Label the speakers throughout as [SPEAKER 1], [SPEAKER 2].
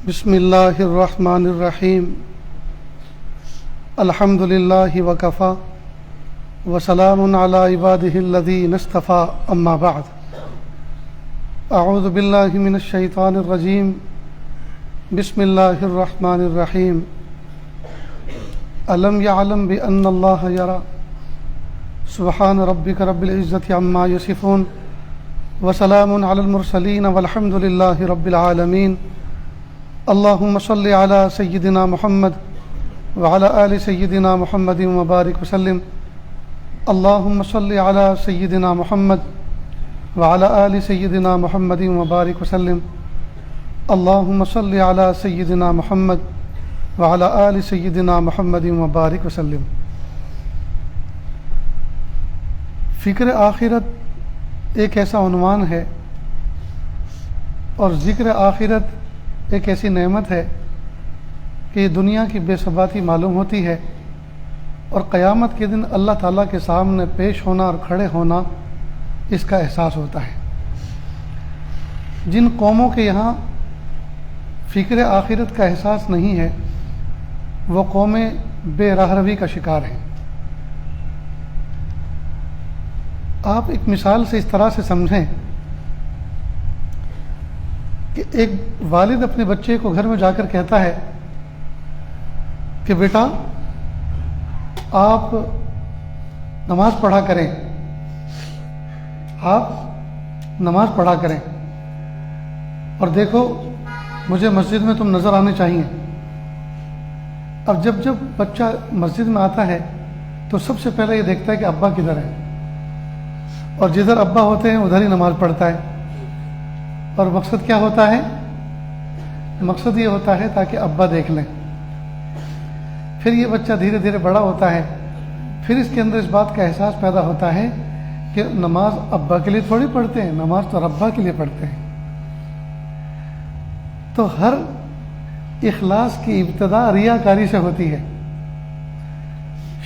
[SPEAKER 1] بسم اللہ الرحمن الرحیم الحمد للہ وکفا وسلام علی عبادہ الذین اصطفیٰ اما بعد اعوذ باللہ من الشیطان الرجیم بسم اللہ الرحمن الرحیم الم یعلم بان اللہ یری سبحان ربک رب العزة عما یصفون وسلام علی المرسلین والحمد للہ رب العالمین اللہم صلی علی سیدنا محمد وعلی آل سیدنا محمد وبارک وسلم اللہم صلی علی سیدنا محمد وعلی آل سیدنا محمد وبارک وسلم اللہم صلی علی سیدنا محمد وعلی آل سیدنا محمد وبارک وسلم۔ فکر آخرت ایک ایسا عنوان ہے اور ذکر آخرت ایک ایسی نعمت ہے کہ یہ دنیا کی بے ثباتی معلوم ہوتی ہے اور قیامت کے دن اللہ تعالیٰ کے سامنے پیش ہونا اور کھڑے ہونا اس کا احساس ہوتا ہے۔ جن قوموں کے یہاں فکر آخرت کا احساس نہیں ہے وہ قومیں بے راہ روی کا شکار ہیں۔ آپ ایک مثال سے اس طرح سے سمجھیں کہ ایک والد اپنے بچے کو گھر میں جا کر کہتا ہے کہ بیٹا آپ نماز پڑھا کریں، آپ نماز پڑھا کریں اور دیکھو مجھے مسجد میں تم نظر آنے چاہیے۔ اب جب بچہ مسجد میں آتا ہے تو سب سے پہلے یہ دیکھتا ہے کہ ابا کدھر ہے، اور جدھر ابا ہوتے ہیں ادھر ہی نماز پڑھتا ہے۔ اور مقصد کیا ہوتا ہے؟ مقصد یہ ہوتا ہے تاکہ ابا دیکھ لیں۔ پھر یہ بچہ دھیرے دھیرے بڑا ہوتا ہے، پھر اس کے اندر اس بات کا احساس پیدا ہوتا ہے کہ نماز ابا کے لیے تھوڑی پڑھتے ہیں، نماز تو ربا کے لیے پڑھتے ہیں۔ تو ہر اخلاص کی ابتدا ریاکاری سے ہوتی ہے۔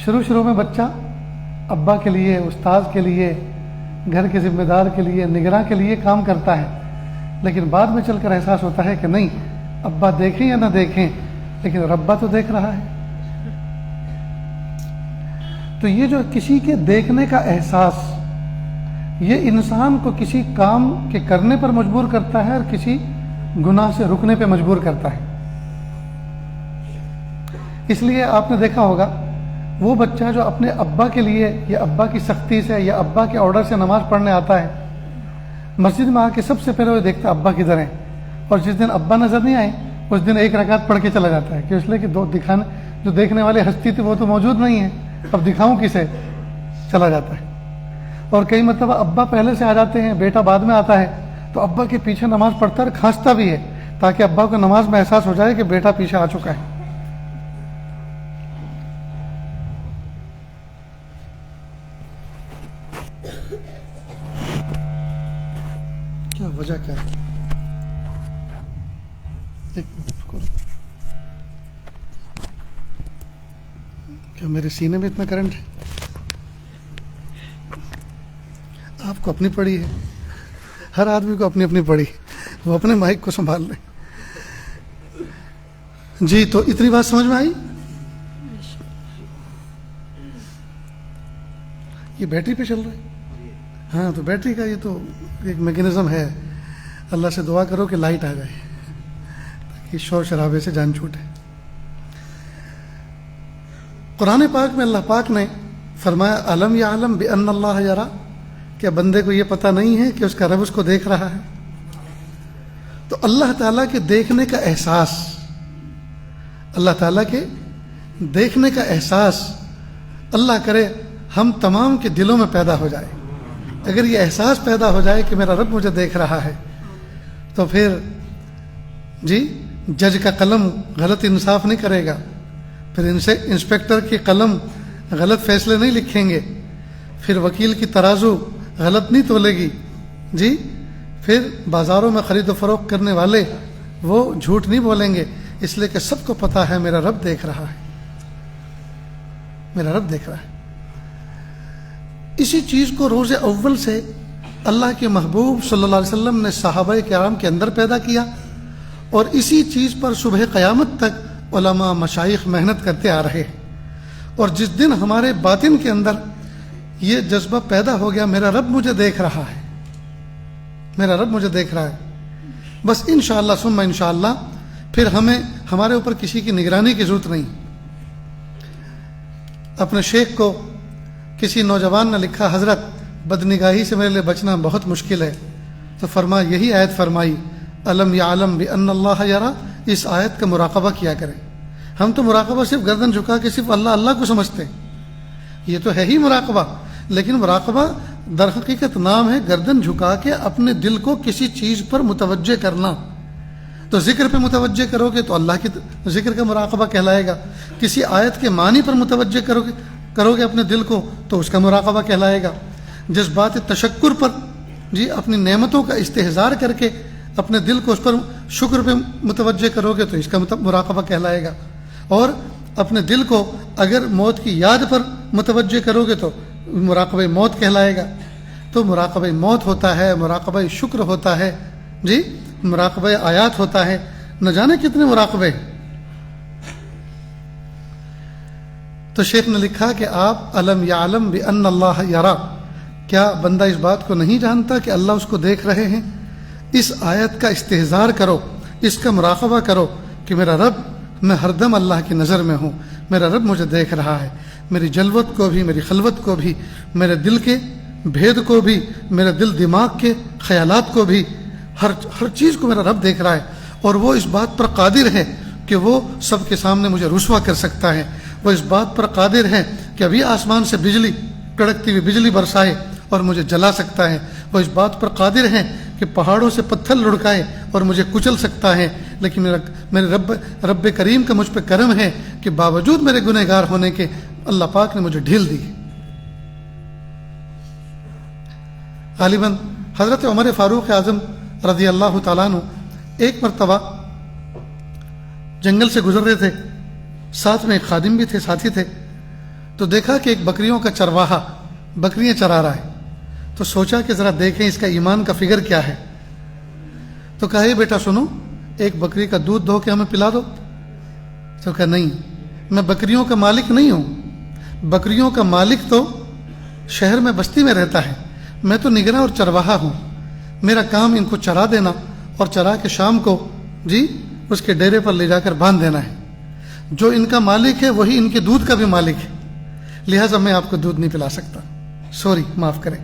[SPEAKER 1] شروع میں بچہ ابا کے لیے، استاذ کے لیے، گھر کے ذمہ دار کے لیے، نگراں کے لیے کام کرتا ہے، لیکن بعد میں چل کر احساس ہوتا ہے کہ نہیں، ابا دیکھیں یا نہ دیکھیں لیکن ربا تو دیکھ رہا ہے۔ تو یہ جو کسی کے دیکھنے کا احساس، یہ انسان کو کسی کام کے کرنے پر مجبور کرتا ہے اور کسی گناہ سے رکنے پہ مجبور کرتا ہے۔ اس لیے آپ نے دیکھا ہوگا وہ بچہ جو اپنے ابا کے لیے یا ابا کی سختی سے یا ابا کے آرڈر سے نماز پڑھنے آتا ہے، مسجد میں آ کے سب سے پہلے وہ دیکھتا ابا کدھر ہیں، اور جس دن ابا نظر نہیں آئے اس دن ایک رکعت پڑھ کے چلا جاتا ہے کہ اس لیے کہ جو دیکھنے والے ہستی تھی وہ تو موجود نہیں ہے، اب دکھاؤں کسے، چلا جاتا ہے۔ اور کئی مرتبہ ابا پہلے سے آ جاتے ہیں، بیٹا بعد میں آتا ہے، تو ابا کے پیچھے نماز پڑھتا ہے اور کھانستا بھی ہے تاکہ ابا کو نماز میں احساس ہو جائے کہ بیٹا پیچھے آ چکا ہے۔ کیا وجہ کیا ہے؟ ایک منٹ رکو۔ کیا میرے سینے میں اتنا کرنٹ ہے؟ آپ کو اپنی پڑی ہے، ہر آدمی کو اپنی اپنی پڑی، وہ اپنے مائک کو سنبھال لیں۔ جی تو اتنی بات سمجھ میں آئی؟ یہ بیٹری پہ چل رہا ہے؟ ہاں، تو بیٹری کا یہ تو ایک میکینزم ہے۔ اللہ سے دعا کرو کہ لائٹ آ جائے تاکہ شور شرابے سے جان چھوٹے۔ قرآن پاک میں اللہ پاک نے فرمایا الم یعلم بان اللہ یری، کیا بندے کو یہ پتہ نہیں ہے کہ اس کا رب اس کو دیکھ رہا ہے؟ تو اللہ تعالیٰ کے دیکھنے کا احساس، اللہ تعالیٰ کے دیکھنے کا احساس اللہ کرے ہم تمام کے دلوں میں پیدا ہو جائے۔ اگر یہ احساس پیدا ہو جائے کہ میرا رب مجھے دیکھ رہا ہے تو پھر جج کا قلم غلط انصاف نہیں کرے گا، پھر انسپیکٹر کی قلم غلط فیصلے نہیں لکھیں گے، پھر وکیل کی ترازو غلط نہیں تولے گی، پھر بازاروں میں خرید و فروخت کرنے والے وہ جھوٹ نہیں بولیں گے، اس لیے کہ سب کو پتہ ہے میرا رب دیکھ رہا ہے، میرا رب دیکھ رہا ہے۔ اسی چیز کو روز اول سے اللہ کے محبوب صلی اللہ علیہ وسلم نے صحابہ کرام کے اندر پیدا کیا اور اسی چیز پر صبح قیامت تک علماء مشائخ محنت کرتے آ رہے ہیں. اور جس دن ہمارے باطن کے اندر یہ جذبہ پیدا ہو گیا میرا رب مجھے دیکھ رہا ہے، میرا رب مجھے دیکھ رہا ہے، بس انشاءاللہ ثم انشاءاللہ پھر ہمارے اوپر کسی کی نگرانی کی ضرورت نہیں. اپنے شیخ کو کسی نوجوان نے لکھا، حضرت بدنگاہی سے میرے لیے بچنا بہت مشکل ہے، تو یہی آیت فرمائی الم یعلم بان اللہ یرا. اس آیت کا مراقبہ کیا کریں. ہم تو مراقبہ صرف گردن جھکا کے صرف اللہ اللہ کو سمجھتے ہیں، یہ تو ہے ہی مراقبہ، لیکن مراقبہ در حقیقت نام ہے گردن جھکا کے اپنے دل کو کسی چیز پر متوجہ کرنا. تو ذکر پہ متوجہ کرو گے تو اللہ کی ذکر کا مراقبہ کہلائے گا. کسی آیت کے معنی پر متوجہ کرو گے اپنے دل کو تو اس کا مراقبہ کہلائے گا. جذبات تشکر پر اپنی نعمتوں کا استحضار کر کے اپنے دل کو اس پر شکر پہ متوجہ کرو گے تو اس کا مراقبہ کہلائے گا. اور اپنے دل کو اگر موت کی یاد پر متوجہ کرو گے تو مراقبہ موت کہلائے گا. تو مراقبہ موت ہوتا ہے، مراقبہ شکر ہوتا ہے، مراقبہ آیات ہوتا ہے، نہ جانے کتنے مراقبے. تو شیخ نے لکھا کہ آپ الم یعلم بان اللہ یرا، کیا بندہ اس بات کو نہیں جانتا کہ اللہ اس کو دیکھ رہے ہیں؟ اس آیت کا استحضار کرو، اس کا مراقبہ کرو کہ میرا رب، میں ہر دم اللہ کی نظر میں ہوں، میرا رب مجھے دیکھ رہا ہے، میری جلوت کو بھی، میری خلوت کو بھی، میرے دل کے بھید کو بھی، میرے دل دماغ کے خیالات کو بھی، ہر چیز کو میرا رب دیکھ رہا ہے. اور وہ اس بات پر قادر ہے کہ وہ سب کے سامنے مجھے رسوا کر سکتا ہے. وہ اس بات پر قادر ہے کہ ابھی آسمان سے بجلی، کڑکتی ہوئی بجلی برسائے اور مجھے جلا سکتا ہے. وہ اس بات پر قادر ہے کہ پہاڑوں سے پتھر لڑکائے اور مجھے کچل سکتا ہے. لیکن میرے رب کریم کا مجھ پہ کرم ہے کہ باوجود میرے گنہگار ہونے کے اللہ پاک نے مجھے ڈھیل دی. غالباً حضرت عمر فاروق اعظم رضی اللہ تعالیٰ عنہ ایک مرتبہ جنگل سے گزر رہے تھے، ساتھ میں ایک خادم بھی تھے، ساتھی تھے. تو دیکھا کہ ایک بکریوں کا چرواہا بکریاں چرا رہا ہے. تو سوچا کہ ذرا دیکھیں اس کا ایمان کا فگر کیا ہے. تو کہا بیٹا سنو، ایک بکری کا دودھ دھو کے ہمیں پلا دو. تو کہا نہیں، میں بکریوں کا مالک نہیں ہوں، بکریوں کا مالک تو شہر میں بستی میں رہتا ہے، میں تو نگراں اور چرواہا ہوں. میرا کام ان کو چرا دینا اور چرا کے شام کو اس کے ڈیرے پر لے جا کر باندھ دینا ہے. جو ان کا مالک ہے وہی ان کے دودھ کا بھی مالک ہے، لہٰذا میں آپ کو دودھ نہیں پلا سکتا، سوری، معاف کریں.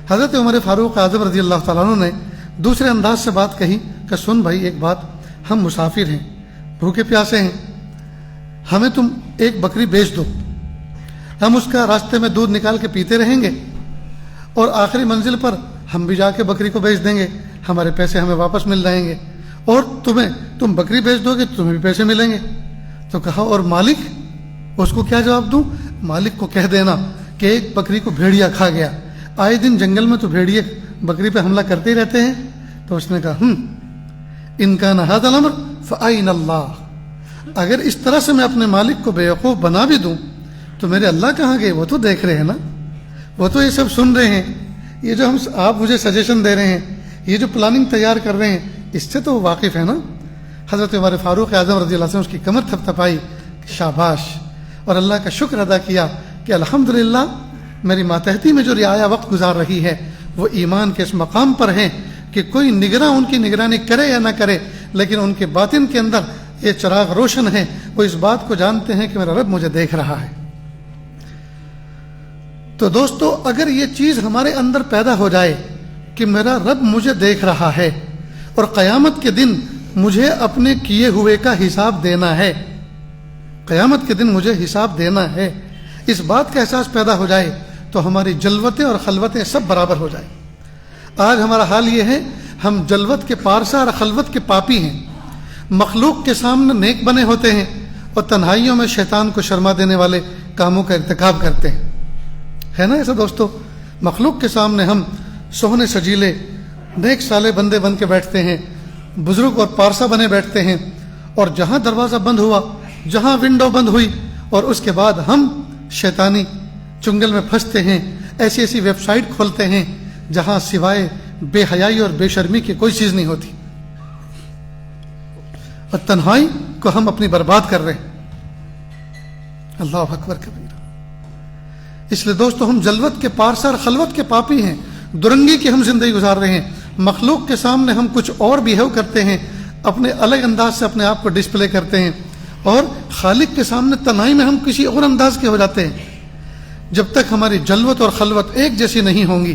[SPEAKER 1] حضرت عمر فاروق اعظم رضی اللہ تعالیٰ عنہ نے دوسرے انداز سے بات کہی کہ سن بھائی، ایک بات، ہم مسافر ہیں، بھوکے پیاسے ہیں، ہمیں تم ایک بکری بیچ دو، ہم اس کا راستے میں دودھ نکال کے پیتے رہیں گے اور آخری منزل پر ہم بھی جا کے بکری کو بیچ دیں گے، ہمارے پیسے ہمیں واپس مل جائیں گے، اور تم بکری بیچ دو گے تو تمہیں بھی پیسے ملیں گے. تو کہا اور مالک؟ اس کو کیا جواب دوں؟ مالک کو کہہ دینا کہ ایک بکری کو بھیڑیا کھا گیا، آئے دن جنگل میں تو بھیڑیے بکری پہ حملہ کرتے ہی رہتے ہیں. تو اس نے کہا ان کان ھذا الامر فأین اللہ، اگر اس طرح سے میں اپنے مالک کو بیوقوف بنا بھی دوں تو میرے اللہ کہاں گئے؟ وہ تو دیکھ رہے ہیں نا، وہ تو یہ سب سن رہے ہیں. یہ جو آپ مجھے سجیشن دے رہے ہیں، یہ جو پلاننگ تیار کر رہے ہیں، اس سے تو وہ واقف ہے نا. حضرت عمر فاروق اعظم رضی اللہ عنہ اس کی کمر تھپ تھپائی، شاباش، اور اللہ کا شکر ادا کیا کہ الحمدللہ میری ماتحتی میں جو رعایا وقت گزار رہی ہے وہ ایمان کے اس مقام پر ہیں کہ کوئی نگراں ان کی نگرانی کرے یا نہ کرے، لیکن ان کے باطن کے اندر یہ چراغ روشن ہے، وہ اس بات کو جانتے ہیں کہ میرا رب مجھے دیکھ رہا ہے. تو دوستو، اگر یہ چیز ہمارے اندر پیدا ہو جائے کہ میرا رب مجھے دیکھ رہا ہے اور قیامت کے دن مجھے اپنے کیے ہوئے کا حساب دینا ہے، قیامت کے دن مجھے حساب دینا ہے، اس بات کا احساس پیدا ہو جائے تو ہماری جلوتیں اور خلوتیں سب برابر ہو جائیں. آج ہمارا حال یہ ہے، ہم جلوت کے پارسا اور خلوت کے پاپی ہیں، مخلوق کے سامنے نیک بنے ہوتے ہیں اور تنہائیوں میں شیطان کو شرما دینے والے کاموں کا ارتکاب کرتے ہیں. ہے نا ایسا دوستو؟ مخلوق کے سامنے ہم سوہنے سجیلے نیک سالے بندے بن کے بیٹھتے ہیں، بزرگ اور پارسا بنے بیٹھتے ہیں، اور جہاں دروازہ بند ہوا، جہاں ونڈو بند ہوئی، اور اس کے بعد ہم شیطانی چنگل میں پھنستے ہیں، ایسی ایسی ویب سائٹ کھولتے ہیں جہاں سوائے بے حیائی اور بے شرمی کی کوئی چیز نہیں ہوتی. اور تنہائی کو ہم اپنی برباد کر رہے ہیں. اللہ اکبر کبیرہ. اس لیے دوستو ہم جلوت کے پارسا اور خلوت کے پاپی ہیں. درنگی کی ہم زندگی گزار رہے ہیں. مخلوق کے سامنے ہم کچھ اور بیہیو کرتے ہیں, اپنے الگ انداز سے اپنے آپ کو ڈسپلے کرتے ہیں, اور خالق کے سامنے تنہائی میں ہم کسی اور انداز کے ہو جاتے ہیں. جب تک ہماری جلوت اور خلوت ایک جیسی نہیں ہوں گی,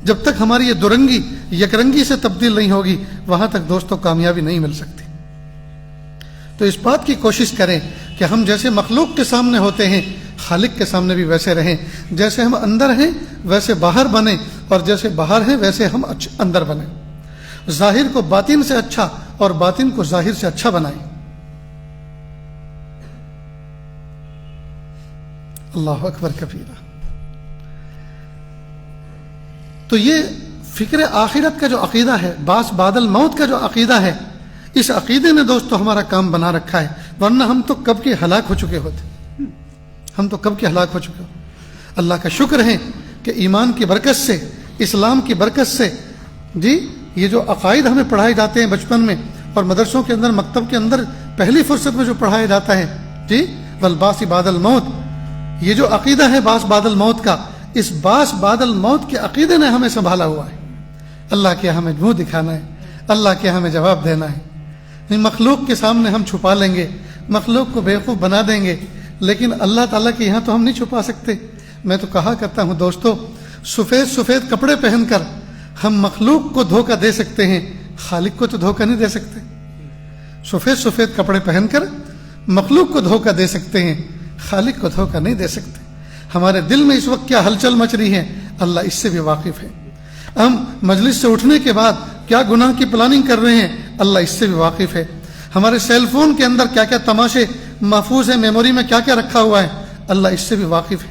[SPEAKER 1] جب تک ہماری یہ درنگی یکرنگی سے تبدیل نہیں ہوگی, وہاں تک دوستوں کامیابی نہیں مل سکتی. تو اس بات کی کوشش کریں کہ ہم جیسے مخلوق کے سامنے ہوتے ہیں خالق کے سامنے بھی ویسے رہیں. جیسے ہم اندر ہیں ویسے باہر بنیں, اور جیسے باہر ہیں ویسے ہم اندر بنیں. ظاہر کو باطن سے اچھا اور باطن کو ظاہر سے اچھا بنائیں. اللہ اکبر کبیرہ. تو یہ فکر آخرت کا جو عقیدہ ہے, باس بعد الموت کا جو عقیدہ ہے, اس عقیدے نے دوستو ہمارا کام بنا رکھا ہے. ورنہ ہم تو کب کے ہلاک ہو چکے ہوتے, ہم تو کب کے ہلاک ہو چکے ہوتے. اللہ کا شکر ہے کہ ایمان کی برکت سے, اسلام کی برکت سے جی یہ جو عقائد ہمیں پڑھائے جاتے ہیں بچپن میں اور مدرسوں کے اندر, مکتب کے اندر پہلی فرصت میں جو پڑھایا جاتا ہے جی والباس بعد الموت, یہ جو عقیدہ ہے باس بعد الموت کا, اس باس بعد الموت کے عقیدے نے ہمیں سنبھالا ہوا ہے. اللہ کے ہمیں منہ دکھانا ہے, اللہ کے ہمیں جواب دینا ہے. مخلوق کے سامنے ہم چھپا لیں گے, مخلوق کو بیوقوف بنا دیں گے, لیکن اللہ تعالیٰ کے یہاں تو ہم نہیں چھپا سکتے. میں تو کہا کرتا ہوں دوستو, سفید سفید کپڑے پہن کر ہم مخلوق کو دھوکہ دے سکتے ہیں, خالق کو تو دھوکہ نہیں دے سکتے. سفید سفید کپڑے پہن کر مخلوق کو دھوکہ دے سکتے ہیں, خالق کو دھوکہ نہیں دے سکتے. ہمارے دل میں اس وقت کیا ہلچل مچ رہی ہے اللہ اس سے بھی واقف ہے. ہم مجلس سے اٹھنے کے بعد کیا گناہ کی پلاننگ کر رہے ہیں اللہ اس سے بھی واقف ہے. ہمارے سیل فون کے اندر کیا کیا تماشے محفوظ ہیں, میموری میں کیا کیا رکھا ہوا ہے اللہ اس سے بھی واقف ہے.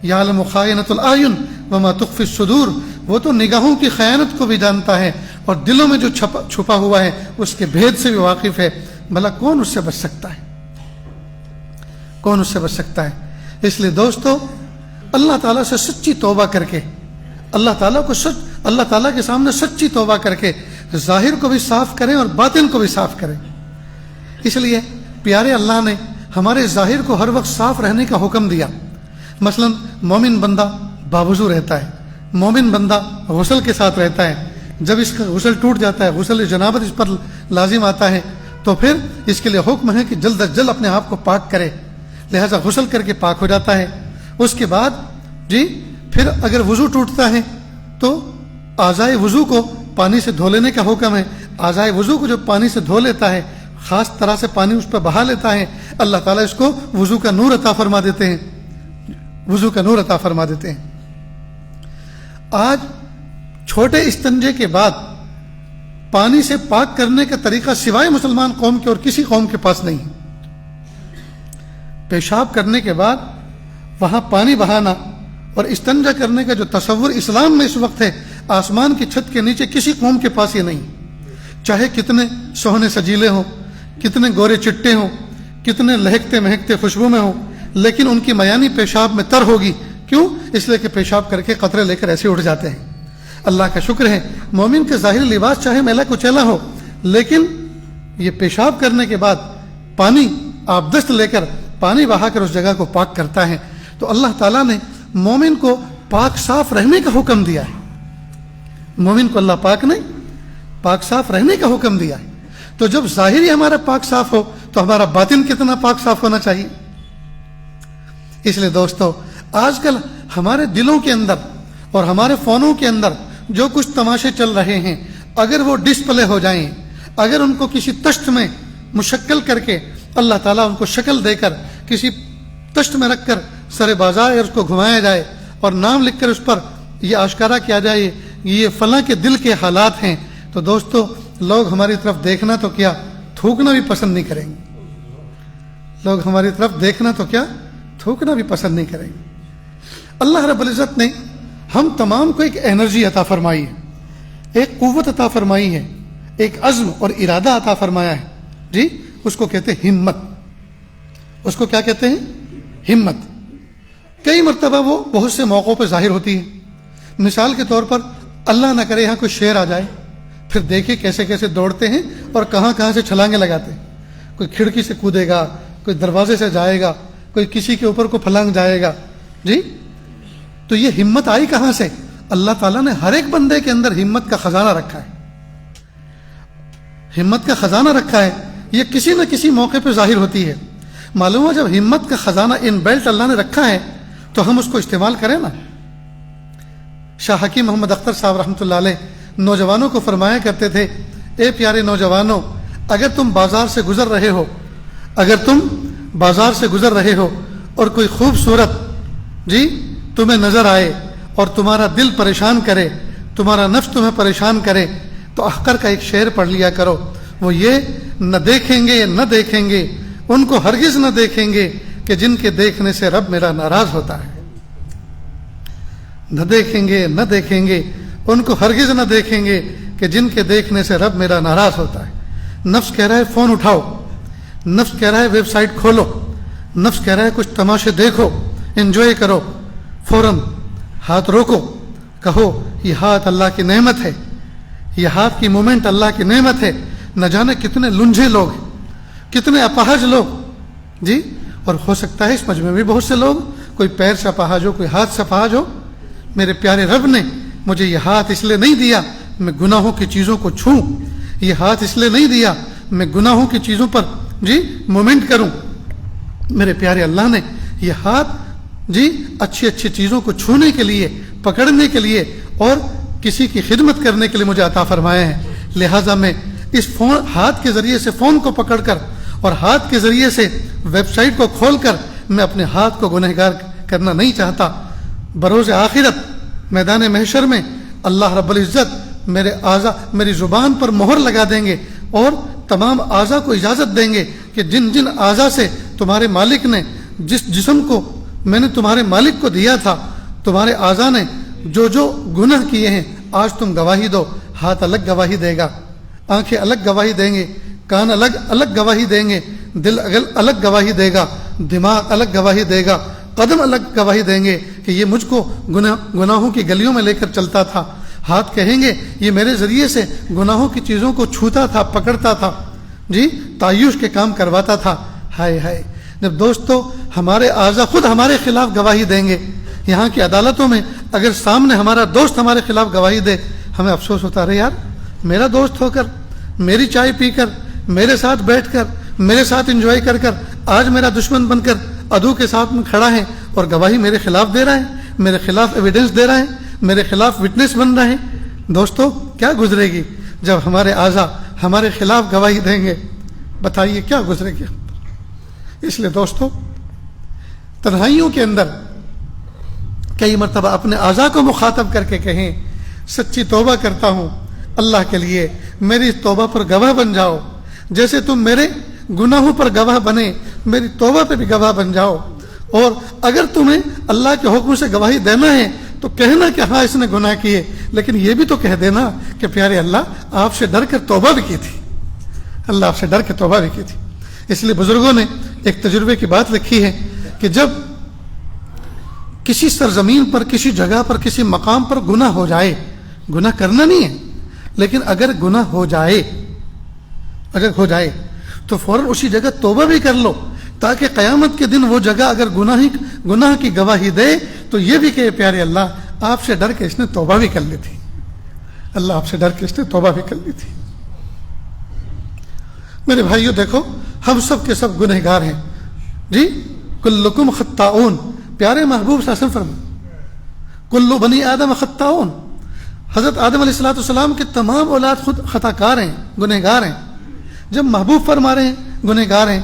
[SPEAKER 1] یعلم خائنۃ الاعین وما تخفی الصدور, وہ تو نگاہوں کی خیانت کو بھی جانتا ہے اور دلوں میں جو چھپا ہوا ہے اس کے بھید سے بھی واقف ہے. بھلا کون اس سے بچ سکتا ہے, کون اس سے بچ سکتا ہے. اس لیے دوستو اللہ تعالیٰ سے سچی توبہ کر کے, اللہ تعالیٰ کے سامنے سچی توبہ کر کے ظاہر کو بھی صاف کریں اور باطن کو بھی صاف کریں. اس لیے پیارے اللہ نے ہمارے ظاہر کو ہر وقت صاف رہنے کا حکم دیا. مثلا مومن بندہ باوضو رہتا ہے, مومن بندہ غسل کے ساتھ رہتا ہے. جب اس کا غسل ٹوٹ جاتا ہے, غسل جنابت اس پر لازم آتا ہے, تو پھر اس کے لیے حکم ہے کہ جلد از جلد اپنے آپ کو پاک کرے. لہذا غسل کر کے پاک ہو جاتا ہے. اس کے بعد جی پھر اگر وضو ٹوٹتا ہے تو اعضائے وضو کو پانی سے دھو لینے کا حکم ہے. اعضائے وضو کو جو پانی سے دھو لیتا ہے, خاص طرح سے پانی اس پہ بہا لیتا ہے, اللہ تعالیٰ اس کو وضو کا نور عطا فرما دیتے ہیں, وضو کا نور عطا فرما دیتے ہیں. آج چھوٹے استنجے کے بعد پانی سے پاک کرنے کا طریقہ سوائے مسلمان قوم کے اور کسی قوم کے پاس نہیں ہے. پیشاب کرنے کے بعد وہاں پانی بہانا اور استنجا کرنے کا جو تصور اسلام میں اس وقت ہے, آسمان کی چھت کے نیچے کسی قوم کے پاس یہ نہیں. چاہے کتنے سوہنے سجیلے ہوں, کتنے گورے چٹے ہوں, کتنے لہکتے مہکتے خوشبو میں ہوں, لیکن ان کی میانی پیشاب میں تر ہوگی. کیوں؟ اس لیے کہ پیشاب کر کے قطرے لے کر ایسے اٹھ جاتے ہیں. اللہ کا شکر ہے مومن کے ظاہری لباس چاہے میلا کچیلا ہو, لیکن یہ پیشاب کرنے کے بعد پانی آبدست لے کر پانی بہا کر اس جگہ کو پاک کرتا ہے. تو اللہ تعالیٰ نے مومن کو پاک صاف رہنے کا حکم دیا ہے. مومن کو اللہ پاک نے پاک صاف رہنے کا حکم دیا ہے. تو جب ظاہری ہمارا پاک صاف ہو تو ہمارا باطن کتنا پاک صاف ہونا چاہیے. اس لیے دوستو آج کل ہمارے دلوں کے اندر اور ہمارے فونوں کے اندر جو کچھ تماشے چل رہے ہیں, اگر وہ ڈسپلے ہو جائیں, اگر ان کو کسی تشت میں مشکل کر کے اللہ تعالیٰ ان کو شکل دے کر کسی تشت میں رکھ کر سر بازار اس کو گھمایا جائے اور نام لکھ کر اس پر یہ آشکارا کیا جائے یہ فلاں کے دل کے حالات ہیں, تو دوستو لوگ ہماری طرف دیکھنا تو کیا تھوکنا بھی پسند نہیں کریں گے. لوگ ہماری طرف دیکھنا تو کیا تھوکنا بھی پسند نہیں کریں گے. اللہ رب العزت نے ہم تمام کو ایک انرجی عطا فرمائی ہے, ایک قوت عطا فرمائی ہے, ایک عزم اور ارادہ عطا فرمایا ہے. جی اس کو کہتے ہیں ہمت. اس کو کیا کہتے ہیں؟ ہمت. کئی مرتبہ وہ بہت سے موقعوں پہ ظاہر ہوتی ہے. مثال کے طور پر اللہ نہ کرے یہاں کوئی شیر آ جائے پھر دیکھیے کیسے کیسے دوڑتے ہیں اور کہاں کہاں سے چھلانگیں لگاتے ہیں. کوئی کھڑکی سے کودے گا, کوئی دروازے سے جائے گا, کوئی کسی کے اوپر کو پھلانگ جائے گا. جی تو یہ ہمت آئی کہاں سے؟ اللہ تعالیٰ نے ہر ایک بندے کے اندر ہمت کا خزانہ رکھا ہے. ہمت کا خزانہ رکھا ہے, یہ کسی نہ کسی موقع پہ ظاہر ہوتی ہے. معلوم ہے جب ہمت کا خزانہ ان بیلٹ اللہ نے رکھا ہے تو ہم اس کو استعمال کریں نا. شاہ حکیم محمد اختر صاحب رحمۃ اللہ علیہ نوجوانوں کو فرمایا کرتے تھے, اے پیارے نوجوانوں, اگر تم بازار سے گزر رہے ہو, اگر تم بازار سے گزر رہے ہو اور کوئی خوبصورت جی تمہیں نظر آئے اور تمہارا دل پریشان کرے, تمہارا نفس تمہیں پریشان کرے, تو احقر کا ایک شعر پڑھ لیا کرو. وہ یہ, نہ دیکھیں گے نہ دیکھیں گے ان کو ہرگز نہ دیکھیں گے کہ جن کے دیکھنے سے رب میرا ناراض ہوتا ہے. نہ دیکھیں گے نہ دیکھیں گے ان کو ہرگز نہ دیکھیں گے کہ جن کے دیکھنے سے رب میرا ناراض ہوتا ہے. نفس کہہ رہا ہے فون اٹھاؤ, نفس کہہ رہا ہے ویب سائٹ کھولو, نفس کہہ رہا ہے کچھ تماشے دیکھو, انجوائے کرو. فوراً ہاتھ روکو, کہو یہ ہاتھ اللہ کی نعمت ہے, یہ ہاتھ کی مومنٹ اللہ کی نعمت ہے. نہ جانے کتنے لنجھے لوگ ہیں, کتنے اپاہج لوگ جی, اور ہو سکتا ہے اس مجمع میں بھی بہت سے لوگ, کوئی پیر سے اپاہج ہو, کوئی ہاتھ سے اپاہج ہو. میرے پیارے رب نے مجھے یہ ہاتھ اس لیے نہیں دیا میں گناہوں کی چیزوں کو چھوں, یہ ہاتھ اس لیے نہیں دیا میں گناہوں کی چیزوں پر جی مومنٹ کروں. میرے پیارے اللہ نے یہ ہاتھ جی اچھی اچھی چیزوں کو چھونے کے لیے, پکڑنے کے لیے اور کسی کی خدمت کرنے کے لیے مجھے عطا فرمایا ہے. لہٰذا میں اس فون, ہاتھ کے ذریعے سے فون کو پکڑ کر اور ہاتھ کے ذریعے سے ویب سائٹ کو کھول کر میں اپنے ہاتھ کو گنہگار کرنا نہیں چاہتا. بروز آخرت میدان محشر میں اللہ رب العزت میرے اعضا, میری زبان پر مہر لگا دیں گے اور تمام اعضا کو اجازت دیں گے کہ جن جن اعضا سے تمہارے مالک نے, جس جسم کو میں نے تمہارے مالک کو دیا تھا, تمہارے اعضا نے جو جو گناہ کیے ہیں آج تم گواہی دو. ہاتھ الگ گواہی دے گا, آنکھیں الگ گواہی دیں گے, کان الگ الگ گواہی دیں گے, دل الگ گواہی دے گا, دماغ الگ گواہی دے گا, قدم الگ گواہی دیں گے کہ یہ مجھ کو گناہوں کی گلیوں میں لے کر چلتا تھا. ہاتھ کہیں گے یہ میرے ذریعے سے گناہوں کی چیزوں کو چھوتا تھا, پکڑتا تھا جی, تعیش کے کام کرواتا تھا. ہائے ہائے, جب دوستو ہمارے اعضا خود ہمارے خلاف گواہی دیں گے یہاں کی عدالتوں میں, اگر سامنے ہمارا دوست ہمارے خلاف گواہی دے, ہمیں افسوس ہوتا رہے یار, میرا دوست ہو کر, میری چائے پی کر, میرے ساتھ بیٹھ کر, میرے ساتھ انجوائے کر کر آج میرا دشمن بن کر عدو کے ساتھ میں کھڑا ہے اور گواہی میرے خلاف دے رہا ہے, میرے خلاف ایویڈنس دے رہا ہے, میرے خلاف وٹنس بن رہا ہے. دوستو کیا گزرے گی جب ہمارے اعضا ہمارے خلاف گواہی دیں گے؟ بتائیے کیا گزرے گی. اس لیے دوستو تنہائیوں کے اندر کئی مرتبہ اپنے اعضا کو مخاطب کر کے کہیں سچی توبہ کرتا ہوں, اللہ کے لیے میری اس توبہ پر گواہ بن جاؤ, جیسے تم میرے گناہوں پر گواہ بنے میری توبہ پہ بھی گواہ بن جاؤ. اور اگر تمہیں اللہ کے حکم سے گواہی دینا ہے تو کہنا کہ ہاں اس نے گناہ کیے, لیکن یہ بھی تو کہہ دینا کہ پیارے اللہ آپ سے ڈر کر توبہ بھی کی تھی, اللہ آپ سے ڈر کے توبہ بھی کی تھی. اس لیے بزرگوں نے ایک تجربے کی بات لکھی ہے کہ جب کسی سرزمین پر, کسی جگہ پر, کسی مقام پر گناہ ہو جائے, گناہ کرنا نہیں ہے لیکن اگر گناہ ہو جائے, اگر ہو جائے تو فوراً اسی جگہ توبہ بھی کر لو, تاکہ قیامت کے دن وہ جگہ اگر گناہ کی گواہی دے تو یہ بھی کہ پیارے اللہ آپ سے ڈر کے اس نے توبہ بھی کر لی تھی, اللہ آپ سے ڈر کے اس نے توبہ بھی کر لی تھی. میرے بھائیو دیکھو ہم سب کے سب گنہگار ہیں جی, کلکم خطاؤن, پیارے محبوب صلی اللہ علیہ وسلم فرمائے کلو بنی آدم خطاؤن. حضرت آدم علیہ السلام کے تمام اولاد خود خطا کار ہیں, گنہگار ہیں. جب محبوب فرما رہے ہیں گنہگار ہیں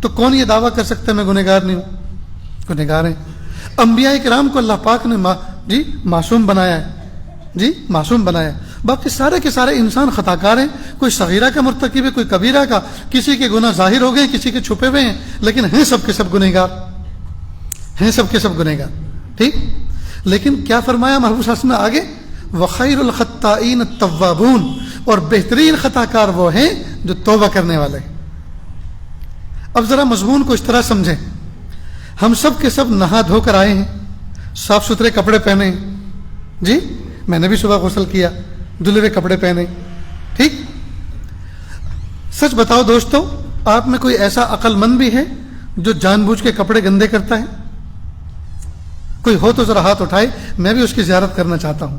[SPEAKER 1] تو کون یہ دعویٰ کر سکتا ہے میں گنہگار نہیں ہوں؟ گنہگار ہیں. انبیاء کرام کو اللہ پاک نے جی معصوم بنایا ہے, جی معصوم بنایا ہے. باقی سارے کے سارے انسان خطا کار ہیں, کوئی صغیرہ کا مرتکب ہے, کوئی کبیرہ کا, کسی کے گناہ ظاہر ہو گئے, کسی کے چھپے ہوئے ہیں, لیکن ہیں سب کے سب گنہگار, ہیں سب کے سب گنہگار. ٹھیک, لیکن کیا فرمایا محبوب صلی اللہ علیہ وسلم نے آگے, وخیر الخطائین التوابون, اور بہترین خطا کار وہ ہیں جو توبہ کرنے والے ہیں. اب ذرا مضمون کو اس طرح سمجھیں, ہم سب کے سب نہا دھو کر آئے ہیں, صاف ستھرے کپڑے پہنے, جی میں نے بھی صبح غسل کیا, دھلے ہوئے کپڑے پہنے, ٹھیک. سچ بتاؤ دوستو, آپ میں کوئی ایسا عقل مند بھی ہے جو جان بوجھ کے کپڑے گندے کرتا ہے؟ کوئی ہو تو ذرا ہاتھ اٹھائے, میں بھی اس کی زیارت کرنا چاہتا ہوں.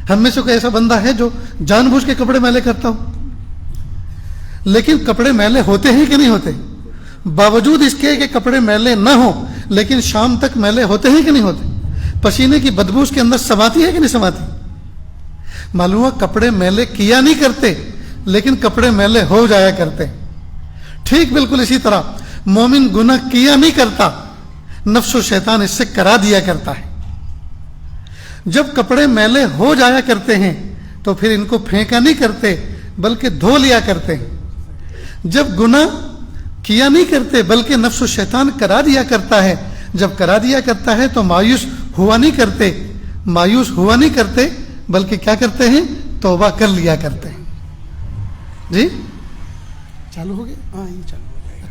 [SPEAKER 1] ہم میں سے کوئی ایسا بندہ ہے جو جان بوجھ کے کپڑے میلے کرتا ہو؟ لیکن کپڑے میلے ہوتے ہیں کہ نہیں ہوتے؟ باوجود اس کے کہ کپڑے میلے نہ ہوں لیکن شام تک میلے ہوتے ہیں کہ نہیں ہوتے؟ پسینے کی بدبو اس کے اندر سماتی ہے کہ نہیں سماتی؟ معلوم ہوا کپڑے میلے کیا نہیں کرتے لیکن کپڑے میلے ہو جایا کرتے. ٹھیک بالکل اسی طرح مومن گناہ کیا نہیں کرتا, نفس و شیطان اس سے کرا دیا کرتا ہے. جب کپڑے میلے ہو جایا کرتے ہیں تو پھر ان کو پھینکا نہیں کرتے بلکہ دھو لیا کرتے ہیں. جب گناہ کیا نہیں کرتے بلکہ نفس و شیطان کرا دیا کرتا ہے, جب کرا دیا کرتا ہے تو مایوس ہوا نہیں کرتے بلکہ کیا کرتے ہیں؟ توبہ کر لیا کرتے ہیں. جی چالو ہو گیا؟ ہاں یہ چالو ہو جائے گا.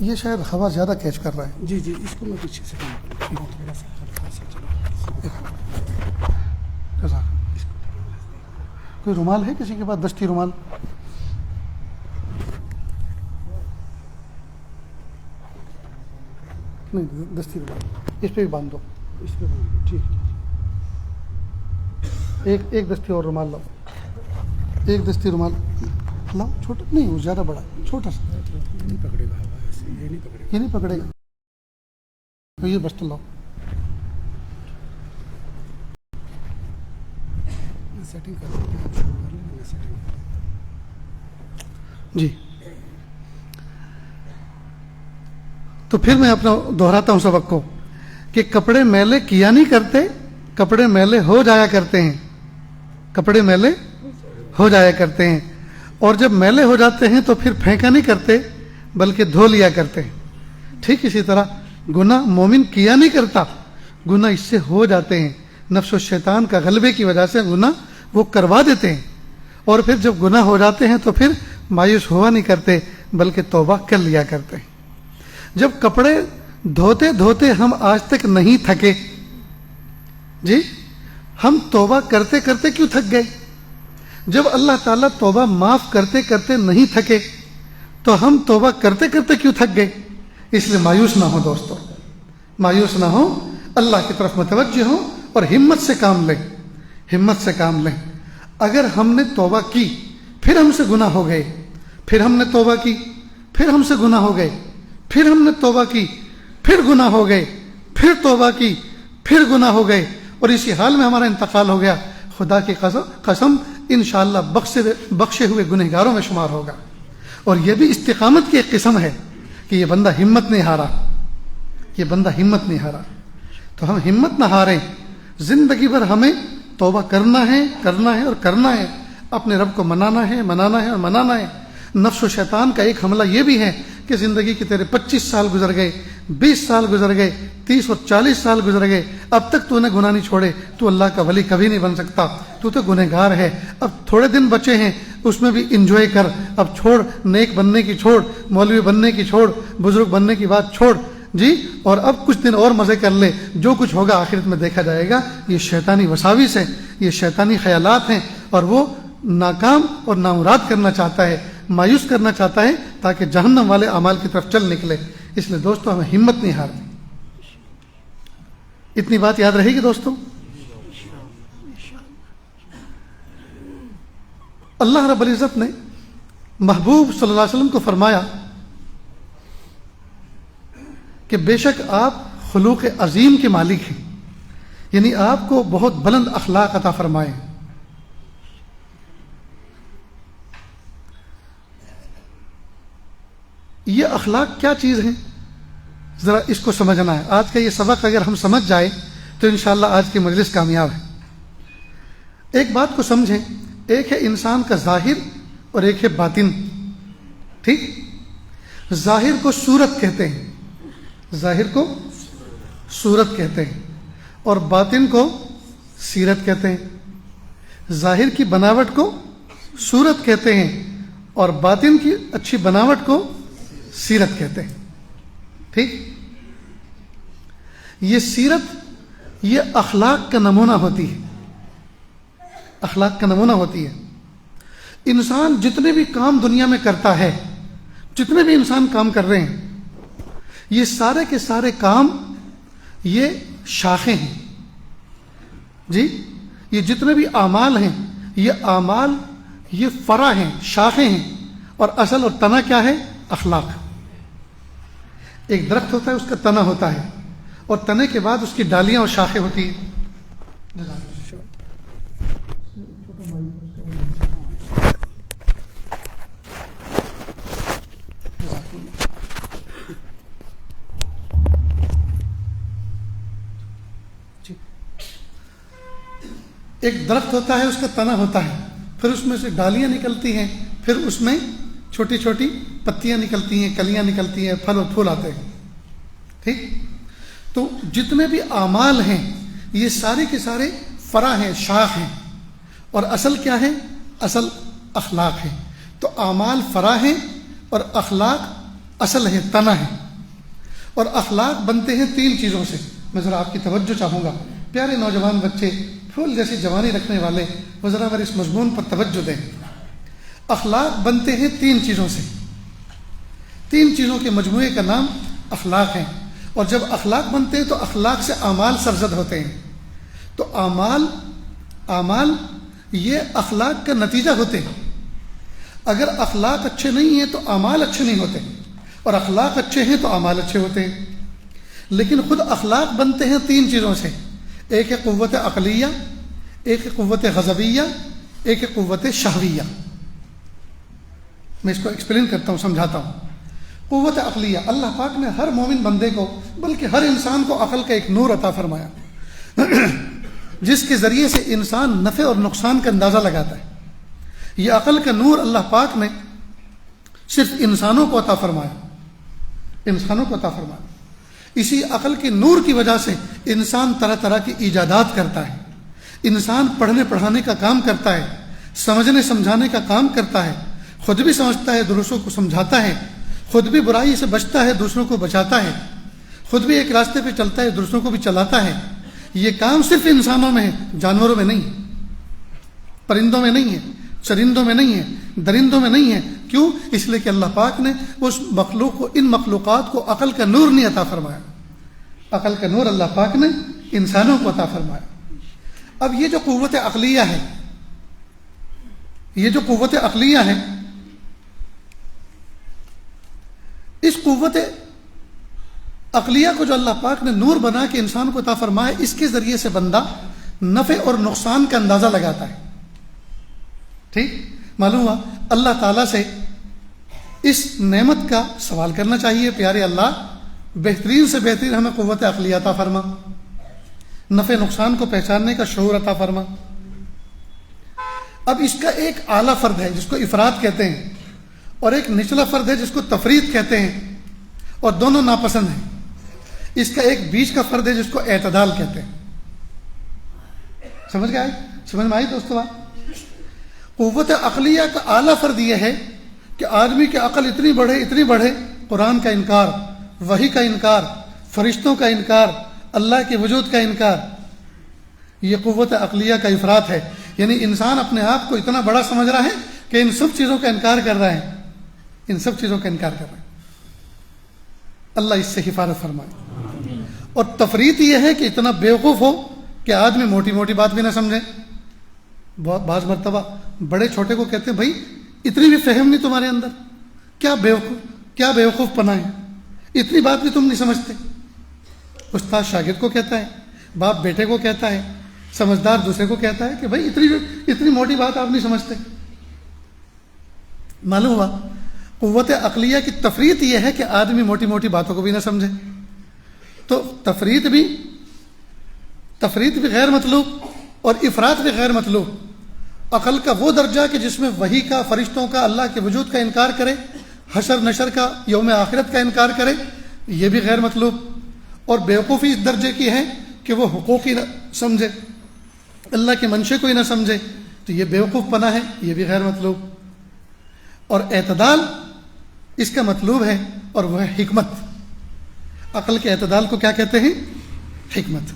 [SPEAKER 1] یہ شاید ہوا زیادہ کیچ کر رہا ہے. جی اس کو میں پیچھے سے کوئی رومال ہے کسی کے پاس؟ دستی رومال؟ نہیں, دستی رومال اس پہ بھی باندھ دو. اس پہ باندھ دو. ٹھیک. ایک دستی اور رومال لاؤ. ایک دستی رومال لاؤ. چھوٹا نہیں, وہ زیادہ بڑا, چھوٹا سا. یہ نہیں پکڑے گا, یہ نہیں پکڑے گا. تو یہ برتن لاؤ. سیٹنگ کر جی. تو پھر میں اپنا دہراتا ہوں سبق کو کہ کپڑے میلے کیا نہیں کرتے, کپڑے میلے ہو جایا کرتے ہیں. کپڑے میلے ہو جایا کرتے ہیں اور جب میلے ہو جاتے ہیں تو پھر پھینکا نہیں کرتے بلکہ دھو لیا کرتے ہیں. ٹھیک اسی طرح گناہ مومن کیا نہیں کرتا, گناہ اس سے ہو جاتے ہیں. نفس و شیطان کا غلبے کی وجہ سے گناہ وہ کروا دیتے ہیں اور پھر جب گناہ ہو جاتے ہیں تو پھر مایوس ہوا نہیں کرتے بلکہ توبہ کر لیا کرتے ہیں. جب کپڑے دھوتے دھوتے ہم آج تک نہیں تھکے, جی ہم توبہ کرتے کرتے کیوں تھک گئے؟ جب اللہ تعالیٰ توبہ معاف کرتے کرتے نہیں تھکے تو ہم توبہ کرتے کرتے کیوں تھک گئے؟ اس لیے مایوس نہ ہو دوستو, مایوس نہ ہو, اللہ کی طرف متوجہ ہو اور ہمت سے کام لیں, ہمت سے کام لیں. اگر ہم نے توبہ کی پھر ہم سے گناہ ہو گئے, پھر ہم نے توبہ کی پھر ہم سے گناہ ہو گئے, پھر ہم نے توبہ کی پھر گناہ ہو گئے, پھر توبہ کی پھر گناہ ہو گئے اور اسی حال میں ہمارا انتقال ہو گیا, خدا کی قسم انشاءاللہ بخشے ہوئے گنہگاروں میں شمار ہوگا. اور یہ بھی استقامت کی ایک قسم ہے کہ یہ بندہ ہمت نہیں ہارا, یہ بندہ ہمت نہیں ہارا. تو ہم ہمت نہ ہاریں, زندگی بھر ہمیں توبہ کرنا ہے اور کرنا ہے, اپنے رب کو منانا ہے اور منانا ہے. نفس و شیطان کا ایک حملہ یہ بھی ہے کہ زندگی کے تیرے 25 سال گزر گئے, 20 سال گزر گئے, 30 اور 40 سال گزر گئے, اب تک تو نے گناہ نہیں چھوڑے, تو اللہ کا ولی کبھی نہیں بن سکتا, تو گنہگار ہے. اب تھوڑے دن بچے ہیں اس میں بھی انجوائے کر, اب چھوڑ, نیک بننے کی چھوڑ, مولوی بننے کی چھوڑ, بزرگ بننے کی بات چھوڑ جی, اور اب کچھ دن اور مزے کر لے, جو کچھ ہوگا آخرت میں دیکھا جائے گا. یہ شیطانی وساوس ہیں, یہ شیطانی خیالات ہیں اور وہ ناکام اور نامراد کرنا چاہتا ہے, مایوس کرنا چاہتا ہے تاکہ جہنم والے اعمال کی طرف چل نکلے. اس لیے دوستو ہمیں ہمت نہیں ہارنی. اتنی بات یاد رہے گی دوستو. اللہ رب العزت نے محبوب صلی اللہ علیہ وسلم کو فرمایا کہ بے شک آپ خلوق عظیم کے مالک ہیں, یعنی آپ کو بہت بلند اخلاق عطا فرمائے. یہ اخلاق کیا چیز ہے, ذرا اس کو سمجھنا ہے. آج کا یہ سبق اگر ہم سمجھ جائیں تو انشاءاللہ آج کی مجلس کامیاب ہے. ایک بات کو سمجھیں, ایک ہے انسان کا ظاہر اور ایک ہے باطن. ٹھیک, ظاہر کو صورت کہتے ہیں, ظاہر کو صورت کہتے ہیں اور باطن کو سیرت کہتے ہیں. ظاہر کی بناوٹ کو صورت کہتے ہیں اور باطن کی اچھی بناوٹ کو سیرت کہتے ہیں. ٹھیک, یہ سیرت یہ اخلاق کا نمونہ ہوتی ہے، اخلاق کا نمونہ ہوتی ہے۔ انسان جتنے بھی کام دنیا میں کرتا ہے، جتنے بھی انسان کام کر رہے ہیں، یہ سارے کے سارے کام یہ شاخیں ہیں جی، یہ جتنے بھی اعمال ہیں یہ اعمال یہ فرع ہیں، شاخیں ہیں، اور اصل اور تنا کیا ہے؟ اخلاق۔ ایک درخت ہوتا ہے، اس کا تنا ہوتا ہے، اور تنے کے بعد اس کی ڈالیاں اور شاخیں ہوتی ہیں۔ ایک درخت ہوتا ہے، اس کا تنا ہوتا ہے، پھر اس میں سے ڈالیاں نکلتی ہیں، پھر اس میں چھوٹی چھوٹی پتیاں نکلتی ہیں، کلیاں نکلتی ہیں، پھل اور پھول آتے ہیں، ٹھیک؟ تو جتنے بھی اعمال ہیں یہ سارے کے سارے فرع ہیں، شاخ ہیں، اور اصل کیا ہے؟ اصل اخلاق ہے۔ تو اعمال فرع ہیں اور اخلاق اصل ہے، تنا ہے۔ اور اخلاق بنتے ہیں تین چیزوں سے۔ میں ذرا آپ کی توجہ چاہوں گا، پیارے نوجوان بچے، پھول جیسی جوانی رکھنے والے، وہ ذرا میرے اس مضمون پر توجہ دیں۔ اخلاق بنتے ہیں تین چیزوں سے، تین چیزوں کے مجموعے کا نام اخلاق ہے۔ اور جب اخلاق بنتے ہیں تو اخلاق سے اعمال سرزد ہوتے ہیں۔ تو اعمال یہ اخلاق کا نتیجہ ہوتے ہیں۔ اگر اخلاق اچھے نہیں ہیں تو اعمال اچھے نہیں ہوتے، اور اخلاق اچھے ہیں تو اعمال اچھے ہوتے ہیں۔ لیکن خود اخلاق بنتے ہیں تین چیزوں سے، ایک ہے قوت عقلیہ، ایک ہے قوت غضبیہ، ایک ہے قوت شہویہ۔ میں اس کو ایکسپلین کرتا ہوں، سمجھاتا ہوں۔ قوت عقلیہ، اللہ پاک نے ہر مومن بندے کو، بلکہ ہر انسان کو عقل کا ایک نور عطا فرمایا جس کے ذریعے سے انسان نفع اور نقصان کا اندازہ لگاتا ہے۔ یہ عقل کا نور اللہ پاک نے صرف انسانوں کو عطا فرمایا، انسانوں کو عطا فرمایا۔ اسی عقل کے نور کی وجہ سے انسان طرح طرح کی ایجادات کرتا ہے، انسان پڑھنے پڑھانے کا کام کرتا ہے، سمجھنے سمجھانے کا کام کرتا ہے، خود بھی سمجھتا ہے، دوسروں کو سمجھاتا ہے، خود بھی برائی سے بچتا ہے، دوسروں کو بچاتا ہے، خود بھی ایک راستے پہ چلتا ہے، دوسروں کو بھی چلاتا ہے۔ یہ کام صرف انسانوں میں ہے، جانوروں میں نہیں ہے، پرندوں میں نہیں ہے، چرندوں میں نہیں ہے، درندوں میں نہیں ہے۔ کیوں؟ اس لیے کہ اللہ پاک نے اس مخلوق کو، ان مخلوقات کو عقل کا نور نہیں عطا فرمایا۔ عقل کا نور اللہ پاک نے انسانوں کو عطا فرمایا۔ اب یہ جو قوت عقلیہ ہے، یہ جو قوت عقلیہ ہے، اس قوت عقلیہ کو جو اللہ پاک نے نور بنا کے انسان کو عطا فرمایا، اس کے ذریعے سے بندہ نفع اور نقصان کا اندازہ لگاتا ہے۔ ٹھیک؟ معلوم ہوا اللہ تعالیٰ سے اس نعمت کا سوال کرنا چاہیے، پیارے اللہ بہترین سے بہترین ہمیں قوت عقلیہ عطا فرما، نفع نقصان کو پہچاننے کا شعور عطا فرما۔ اب اس کا ایک اعلیٰ فرد ہے جس کو افراد کہتے ہیں، اور ایک نچلا فرد ہے جس کو تفرید کہتے ہیں، اور دونوں ناپسند ہیں۔ اس کا ایک بیچ کا فرد ہے جس کو اعتدال کہتے ہیں۔ سمجھ گئے؟ سمجھ میں آئی دوستو بات؟ قوت عقلیہ کا اعلیٰ فرد یہ ہے کہ آدمی کی عقل اتنی بڑھے، قرآن کا انکار، وحی کا انکار، فرشتوں کا انکار، اللہ کے وجود کا انکار، یہ قوت عقلیہ کا افراط ہے۔ یعنی انسان اپنے آپ کو اتنا بڑا سمجھ رہا ہے کہ ان سب چیزوں کا انکار کر رہا ہے، ان سب چیزوں کا انکار کر رہا ہے۔ اللہ اس سے حفاظت فرمائے۔ اور تفریط یہ ہے کہ اتنا بیوقوف ہو کہ آدمی موٹی موٹی بات بھی نہ سمجھے۔ بعض مرتبہ بڑے چھوٹے کو کہتے ہیں بھائی اتنی بھی فہم نہیں تمہارے اندر، کیا بیوقوف پنا ہے، اتنی بات بھی تم نہیں سمجھتے۔ استاد شاگرد کو کہتا ہے، باپ بیٹے کو کہتا ہے، سمجھدار دوسرے کو کہتا ہے کہ بھائی اتنی موٹی بات آپ نہیں سمجھتے۔ معلوم ہوا قوت عقلیہ کی تفریط یہ ہے کہ آدمی موٹی موٹی باتوں کو بھی نہ سمجھے۔ تو تفریط بھی غیر مطلوب اور افراط بھی غیر مطلوب۔ عقل کا وہ درجہ کہ جس میں وحی کا، فرشتوں کا، اللہ کے وجود کا انکار کرے، حشر نشر کا، یوم آخرت کا انکار کرے، یہ بھی غیر مطلوب۔ اور بیوقوفی اس درجے کی ہے کہ وہ حقوق ہی نہ سمجھے، اللہ کے منشے کو ہی نہ سمجھے، تو یہ بیوقوف پنا ہے، یہ بھی غیر مطلوب۔ اور اعتدال اس کا مطلوب ہے، اور وہ ہے حکمت۔ عقل کے اعتدال کو کیا کہتے ہیں؟ حکمت.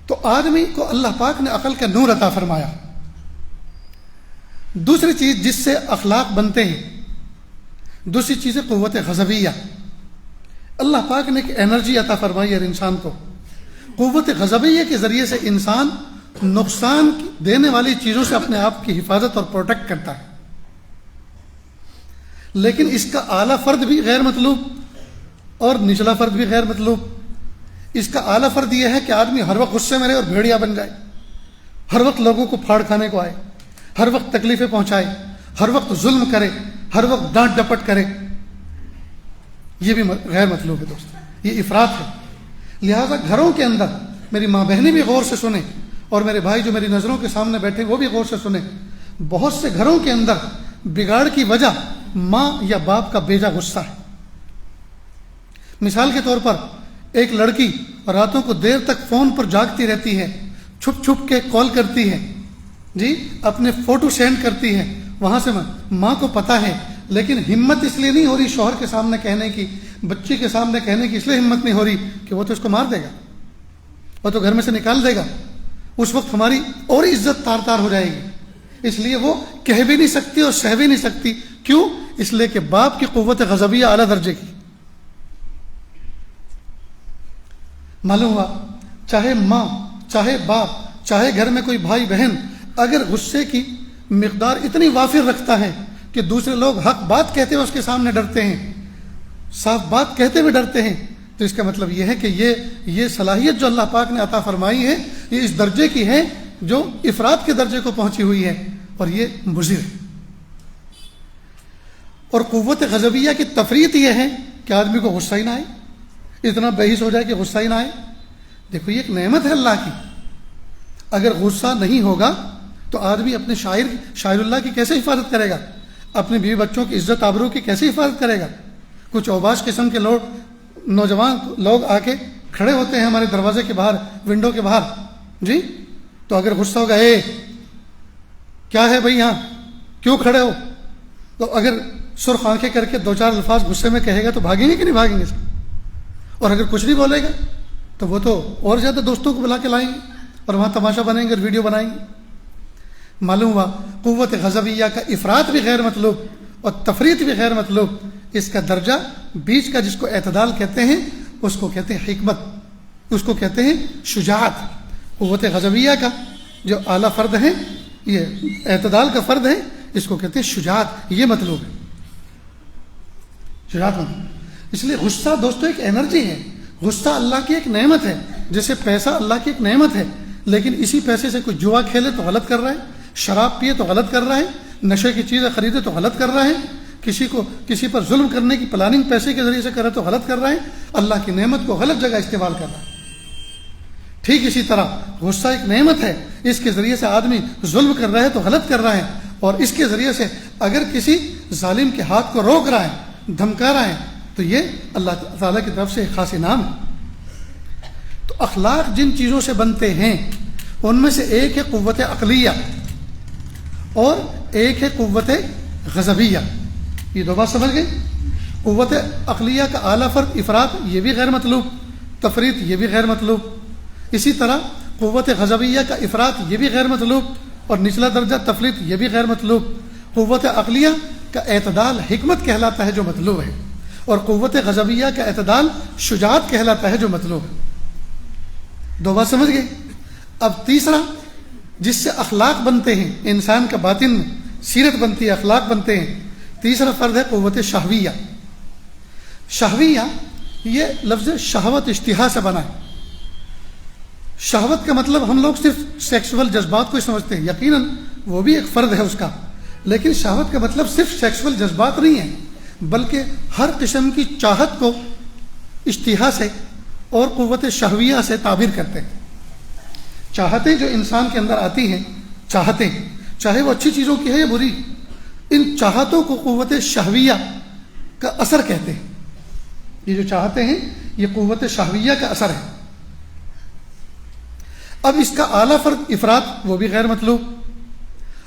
[SPEAKER 1] تو آدمی کو اللہ پاک نے عقل کا نور عطا فرمایا. دوسری چیز جس سے اخلاق بنتے ہیں، دوسری چیز ہے قوت غضبیہ. اللہ پاک نے ایک انرجی عطا فرمائی ہے انسان کو. قوت غضبیہ کے ذریعے سے انسان نقصان دینے والی چیزوں سے اپنے آپ کی حفاظت اور پروٹیکٹ کرتا ہے. لیکن اس کا اعلیٰ فرد بھی غیر مطلوب اور نچلا فرد بھی غیر مطلوب. اس کا اعلیٰ فرد یہ ہے کہ آدمی ہر وقت غصے میں رہے اور بھیڑیا بن جائے، ہر وقت لوگوں کو پھاڑ کھانے کو آئے، ہر وقت تکلیفیں پہنچائے، ہر وقت ظلم کرے، ہر وقت ڈانٹ ڈپٹ کرے. یہ بھی غیر مطلوب ہے دوستو، یہ افراط ہے. لہذا گھروں کے اندر میری ماں بہنیں بھی غور سے سنیں اور میرے بھائی جو میری نظروں کے سامنے بیٹھے وہ بھی غور سے سنیں. بہت سے گھروں کے اندر بگاڑ کی وجہ ماں یا باپ کا بیجا غصہ ہے. مثال کے طور پر ایک لڑکی راتوں کو دیر تک فون پر جاگتی رہتی ہے، چھپ چھپ کے کال کرتی ہے، جی اپنے فوٹو سینڈ کرتی ہے، وہاں سے ماں کو پتہ ہے، لیکن ہمت اس لیے نہیں ہو رہی شوہر کے سامنے کہنے کی، بچی کے سامنے کہنے کی اس لیے ہمت نہیں ہو رہی کہ وہ تو اس کو مار دے گا، وہ تو گھر میں سے نکال دے گا. اس وقت ہماری اور عزت تار تار ہو جائے گی. اس لیے وہ کہہ بھی نہیں سکتی اور سہ بھی نہیں سکتی. کیوں؟ اس لیے کہ باپ کی قوت غضبیہ اعلیٰ درجے کی. معلوم ہوا چاہے ماں، چاہے باپ، چاہے گھر میں کوئی بھائی بہن اگر غصے کی مقدار اتنی وافر رکھتا ہے کہ دوسرے لوگ حق بات کہتے ہوئے اس کے سامنے ڈرتے ہیں، صاف بات کہتے ہوئے ڈرتے ہیں، تو اس کا مطلب یہ ہے کہ یہ صلاحیت جو اللہ پاک نے عطا فرمائی ہے یہ اس درجے کی ہے جو افراد کے درجے کو پہنچی ہوئی ہے، اور یہ مضر ہے. اور قوت غضبیہ کی تفریط یہ ہے کہ آدمی کو غصہ ہی نہ آئے، اتنا بحث ہو جائے کہ غصہ ہی نہ آئے. دیکھو یہ ایک نعمت ہے اللہ کی. اگر غصہ نہیں ہوگا تو آدمی اپنے شاعر اللہ کی کیسے حفاظت کرے گا، اپنے بیوی بچوں کی عزت آبرو کی کیسے حفاظت کرے گا. کچھ اوباش قسم کے نوجوان لوگ آ کے کھڑے ہوتے ہیں ہمارے دروازے کے باہر، ونڈو کے باہر، جی تو اگر غصہ ہوگا، اے کیا ہے بھائی یہاں کیوں کھڑے ہو، تو اگر سرخ آنکھیں کر کے دو چار الفاظ غصے میں کہے گا تو بھاگیں گے کہ نہیں بھاگیں گے. اور اگر کچھ نہیں بولے گا تو وہ تو اور زیادہ دوستوں کو بلا کے لائیں گے اور وہاں تماشا بنائیں گے اور ویڈیو بنائیں گے. معلوم ہوا قوت غضبیہ کا افراط بھی غیر مطلوب اور تفریط بھی غیر مطلوب. اس کا درجہ بیچ کا جس کو اعتدال کہتے ہیں اس کو کہتے ہیں حکمت، اس کو کہتے ہیں شجاعت. قوت غضبیہ کا جو اعلیٰ فرد ہے، یہ اعتدال کا فرد ہے، اس کو کہتے ہیں شجاعت. یہ مطلوب ہے شجاعت مطلوب. اس لیے غصہ دوستو ایک انرجی ہے. غصہ اللہ کی ایک نعمت ہے، جیسے پیسہ اللہ کی ایک نعمت ہے، لیکن اسی پیسے سے کوئی جوا کھیلے تو غلط کر رہا ہے، شراب پیے تو غلط کر رہا ہے، نشے کی چیزیں خریدے تو غلط کر رہا ہے، کسی پر ظلم کرنے کی پلاننگ پیسے کے ذریعے سے کرے تو غلط کر رہا ہے، اللہ کی نعمت کو غلط جگہ استعمال کر رہا ہے. ٹھیک اسی طرہ غصہ ایک نعمت ہے، اس کے ذریعے سے آدمی ظلم کر رہا ہے تو غلط کر رہا ہے، اور اس کے ذریعے سے اگر کسی ظالم کے ہاتھ کو روک رہا ہے، دھمکا رہا ہے، تو یہ اللہ تعالیٰ کی طرف سے ایک خاص انعام ہے. تو اخلاق جن چیزوں سے بنتے ہیں ان میں سے ایک ہے قوت عقلیہ اور ایک ہے قوت غضبیہ. یہ دو بات سمجھ گئے. قوت عقلیہ کا اعلیٰ فرد افراط، یہ بھی غیر مطلوب، تفریط یہ بھی غیر مطلوب. اسی طرح قوت غضبیہ کا افراط یہ بھی غیر مطلوب، اور نچلا درجہ تفریط یہ بھی غیر مطلوب. قوت عقلیہ کا اعتدال حکمت کہلاتا ہے جو مطلوب ہے، اور قوت غضبیہ کا اعتدال شجاعت کہلاتا ہے جو مطلوب ہے. دو بات سمجھ گئے. اب تیسرا جس سے اخلاق بنتے ہیں، انسان کا باطن میں سیرت بنتی ہے، اخلاق بنتے ہیں، تیسرا فرد ہے قوت شہویہ. شہویہ یہ لفظ شہوت اشتہا سے بنا ہے. شہوت کا مطلب ہم لوگ صرف سیکسول جذبات کو ہی سمجھتے ہیں، یقیناً وہ بھی ایک فرد ہے اس کا، لیکن شہوت کا مطلب صرف سیکسول جذبات نہیں ہے، بلکہ ہر قسم کی چاہت کو اشتہا سے اور قوت شہویہ سے تعبیر کرتے ہیں. چاہتیں جو انسان کے اندر آتی ہیں، چاہتیں چاہے وہ اچھی چیزوں کی ہے یا بری، ان چاہتوں کو قوت شہویہ کا اثر کہتے ہیں. یہ جو چاہتے ہیں یہ قوت شہویہ کا اثر ہے. اب اس کا اعلیٰ فرد افراط وہ بھی غیر مطلوب.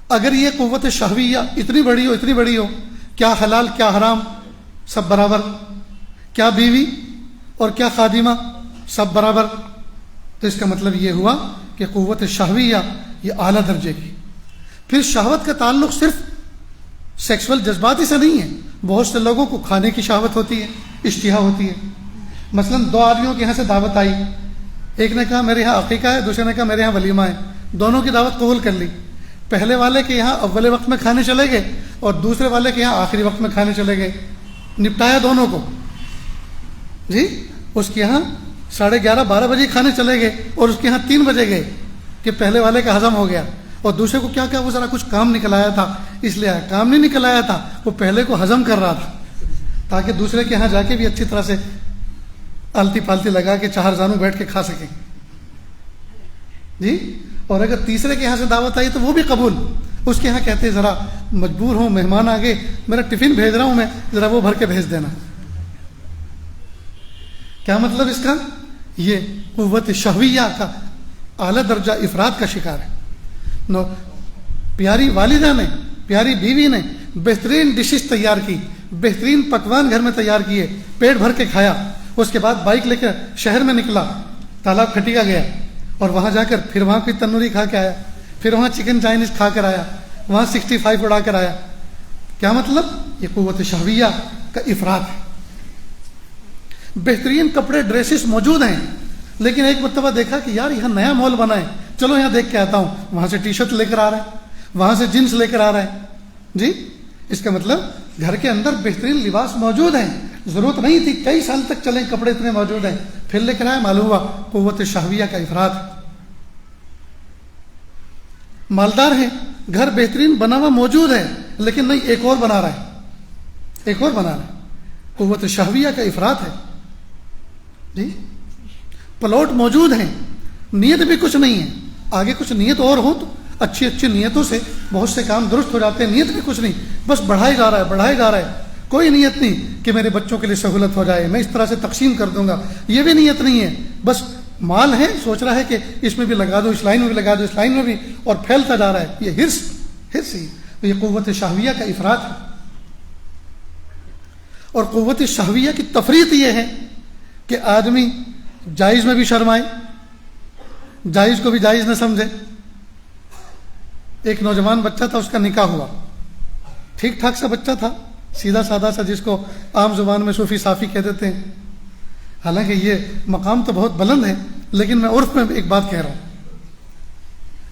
[SPEAKER 1] اگر یہ قوت شہویہ اتنی بڑی ہو، کیا حلال کیا حرام سب برابر، کیا بیوی اور کیا خادمہ، سب برابر. تو اس کا مطلب یہ ہوا کہ قوت شہویہ یہ اعلیٰ درجے کی. پھر شہوت کا تعلق صرف سیکسول جذبات ہی سے نہیں ہے. بہت سے لوگوں کو کھانے کی شہوت ہوتی ہے، اشتہا ہوتی ہے. مثلا 2 آدمیوں کے یہاں سے دعوت آئی، ایک نے کہا میرے یہاں عقیقہ ہے، دوسرے نے کہا میرے یہاں ولیمہ ہے. دونوں کی دعوت قبول کر لی. پہلے والے کے یہاں اول وقت میں کھانے چلے گئے اور دوسرے والے کے یہاں آخری وقت میں کھانے چلے گئے. نپٹایا دونوں کو. جی اس کے یہاں 11:30 12 بجے کھانے چلے گئے اور اس کے یہاں 3 بجے گئے کہ پہلے والے کا ہضم ہو گیا. اور دوسرے کو کیا کہا، وہ ذرا کچھ کام نکل آیا تھا اس لیے. کام نہیں نکل آیا تھا، وہ پہلے کو ہضم کر رہا تھا تاکہ دوسرے کے یہاں جا کے بھی اچھی طرح سے آلتی پالتی لگا کے 4 زانوں بیٹھ کے کھا سکیں. جی اور اگر تیسرے کے یہاں سے دعوت آئی تو وہ بھی قبول. اس کے یہاں کہتے ذرا مجبور ہوں، مہمان آگے، میرا ٹفن بھیج رہا ہوں میں، ذرا وہ بھر کے بھیج دینا. کیا مطلب اس کا؟ یہ قوت شہویہ کا اعلیٰ درجہ افراد کا شکار ہے. پیاری والدہ نے، پیاری بیوی نے بہترین ڈشز تیار کی، بہترین پکوان گھر میں تیار کیے، پیٹ بھر کے کھایا. اس کے بعد بائک لے کر شہر میں نکلا، تالاب کھٹیا گیا اور وہاں جا کر پھر وہاں کوئی تندوری کھا کے آیا، پھر وہاں چکن چائنیز کھا کر آیا، وہاں 65 اڑا کر آیا. کیا مطلب؟ یہ قوت شہویہ کا افراد ہے. بہترین کپڑے ڈریسز موجود ہیں، لیکن ایک مرتبہ دیکھا کہ یار یہاں نیا مال بنا ہے، چلو یہاں دیکھ کے آتا ہوں. وہاں سے ٹی شرٹ لے کر آ رہا ہے، وہاں سے جینس لے کر آ رہا ہے. جی اس کا مطلب گھر کے اندر بہترین لباس موجود ہیں، ضرورت نہیں تھی کئی سال تک چلیں، کپڑے اتنے موجود ہیں، پھر لے کر آئے، معلوم ہوا قوت شہویہ کا افراد. مالدار ہے، گھر بہترین بنا ہوا موجود ہے، لیکن نہیں ایک اور بنا رہا ہے، ایک اور بنا رہا ہے. قوت شہویہ کا افراد ہے. جی پلاٹ موجود ہیں، نیت بھی کچھ نہیں ہے، آگے کچھ نیت اور ہو تو اچھی اچھی نیتوں سے بہت سے کام درست ہو جاتے ہیں. نیت بھی کچھ نہیں، بس بڑھائے جا رہا ہے، بڑھائے جا رہا ہے. کوئی نیت نہیں کہ میرے بچوں کے لیے سہولت ہو جائے، میں اس طرح سے تقسیم کر دوں گا، یہ بھی نیت نہیں ہے. بس مال ہے، سوچ رہا ہے کہ اس میں بھی لگا دو، اس لائن میں بھی لگا دو، اس لائن میں بھی، اور پھیلتا جا رہا ہے. یہ ہرس ہی یہ قوت شہویہ کا افراد ہے. اور قوت شہویہ کی تفریط یہ ہے کہ آدمی جائز میں بھی شرمائے، جائز کو بھی جائز نہ سمجھے. ایک نوجوان بچہ تھا، اس کا نکاح ہوا، ٹھیک ٹھاک سا بچہ تھا، سیدھا سادہ سا، جس کو عام زبان میں صوفی صافی کہہ دیتے ہیں. حالانکہ یہ مقام تو بہت بلند ہے، لیکن میں عرف میں ایک بات کہہ رہا ہوں.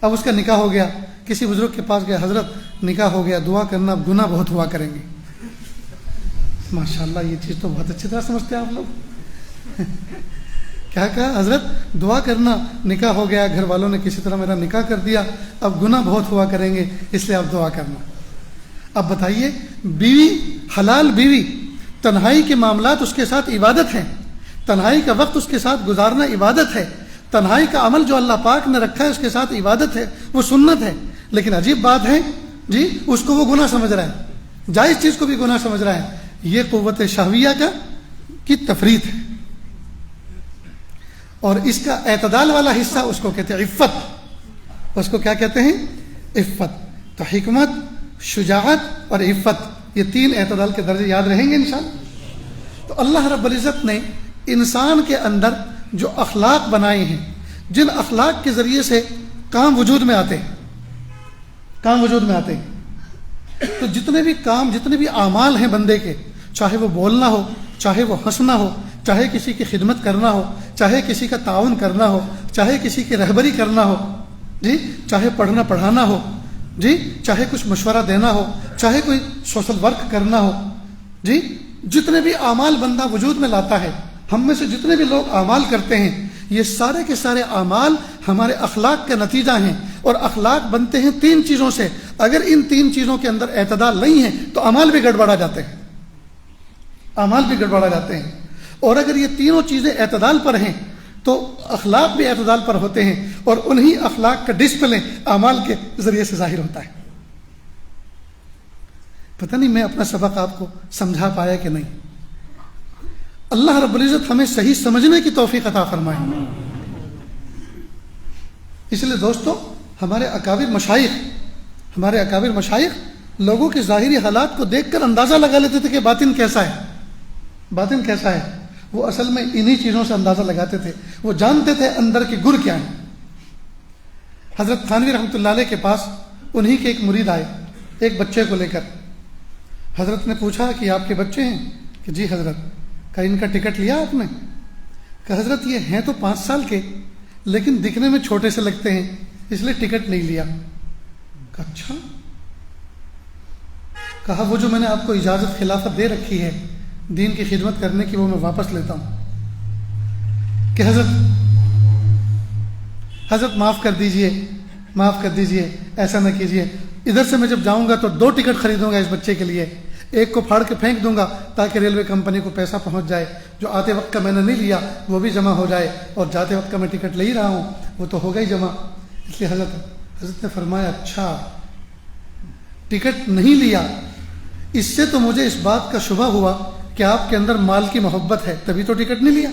[SPEAKER 1] اب اس کا نکاح ہو گیا، کسی بزرگ کے پاس گیا، حضرت نکاح ہو گیا، دعا کرنا، اب گناہ بہت ہوا کریں گے. ماشاءاللہ یہ چیز تو بہت اچھی طرح سمجھتے ہیں آپ لوگ. کیا کہا؟ حضرت دعا کرنا، نکاح ہو گیا، گھر والوں نے کسی طرح میرا نکاح کر دیا، اب گناہ بہت ہوا کریں گے، اس لیے آپ دعا کرنا. اب بتائیے، بیوی، حلال بیوی، تنہائی کے معاملات اس کے ساتھ عبادت ہیں، تنہائی کا وقت اس کے ساتھ گزارنا عبادت ہے، تنہائی کا عمل جو اللہ پاک نے رکھا ہے اس کے ساتھ عبادت ہے، وہ سنت ہے. لیکن عجیب بات ہے جی، اس کو وہ گناہ سمجھ رہا ہے، جائز چیز کو بھی گناہ سمجھ رہا ہے. یہ قوت شہویہ کی تفریط ہے. اور اس کا اعتدال والا حصہ اس کو کہتے ہیں عفت. اس کو کیا کہتے ہیں؟ عفت. تو حکمت، شجاعت اور عفت، یہ 3 اعتدال کے درجے یاد رہیں گے انشاءاللہ. تو اللہ رب العزت نے انسان کے اندر جو اخلاق بنائے ہیں، جن اخلاق کے ذریعے سے کام وجود میں آتے ہیں، کام وجود میں آتے ہیں. تو جتنے بھی کام، جتنے بھی اعمال ہیں بندے کے، چاہے وہ بولنا ہو، چاہے وہ ہنسنا ہو، چاہے کسی کی خدمت کرنا ہو، چاہے کسی کا تعاون کرنا ہو، چاہے کسی کی رہبری کرنا ہو، جی چاہے پڑھنا پڑھانا ہو، جی چاہے کچھ مشورہ دینا ہو، چاہے کوئی سوشل ورک کرنا ہو، جی جتنے بھی اعمال بندہ وجود میں لاتا ہے، ہم میں سے جتنے بھی لوگ اعمال کرتے ہیں، یہ سارے کے سارے اعمال ہمارے اخلاق کا نتیجہ ہیں. اور اخلاق بنتے ہیں 3 چیزوں سے. اگر ان 3 چیزوں کے اندر اعتدال نہیں ہے تو اعمال بھی گڑبڑا جاتے ہیں، اعمال بھی گڑبڑا جاتے ہیں. اور اگر یہ تینوں چیزیں اعتدال پر ہیں تو اخلاق بھی اعتدال پر ہوتے ہیں، اور انہی اخلاق کا ڈسپلے اعمال کے ذریعے سے ظاہر ہوتا ہے. پتہ نہیں میں اپنا سبق آپ کو سمجھا پایا کہ نہیں. اللہ رب العزت ہمیں صحیح سمجھنے کی توفیق عطا فرمائے. اس لیے دوستو، ہمارے اکابر مشائخ لوگوں کے ظاہری حالات کو دیکھ کر اندازہ لگا لیتے تھے کہ باطن کیسا ہے، باطن کیسا ہے. وہ اصل میں انہی چیزوں سے اندازہ لگاتے تھے، وہ جانتے تھے اندر کے گر کیا ہیں۔ حضرت تھانوی رحمۃ اللہ علیہ کے پاس انہی کے ایک مرید آئے ایک بچے کو لے کر۔ حضرت نے پوچھا کہ آپ کے بچے ہیں؟ کہ جی حضرت۔ کہا ان کا ٹکٹ لیا آپ نے؟ کہ حضرت یہ ہیں تو 5 سال کے لیکن دکھنے میں چھوٹے سے لگتے ہیں اس لیے ٹکٹ نہیں لیا۔ کہا اچھا۔ کہا وہ جو میں نے آپ کو اجازت خلافت دے رکھی ہے دین کی خدمت کرنے کی وہ میں واپس لیتا ہوں۔ کہ حضرت معاف کر دیجئے، ایسا نہ کیجئے، ادھر سے میں جب جاؤں گا تو 2 ٹکٹ خریدوں گا اس بچے کے لیے، ایک کو پھاڑ کے پھینک دوں گا تاکہ ریلوے کمپنی کو پیسہ پہنچ جائے، جو آتے وقت کا میں نے نہیں لیا وہ بھی جمع ہو جائے، اور جاتے وقت کا میں ٹکٹ لے ہی رہا ہوں وہ تو ہوگا ہی جمع۔ اس لیے حضرت نے فرمایا اچھا ٹکٹ نہیں لیا، اس سے تو مجھے اس بات کا شبہ ہوا کہ آپ کے اندر مال کی محبت ہے تبھی تو ٹکٹ نہیں لیا،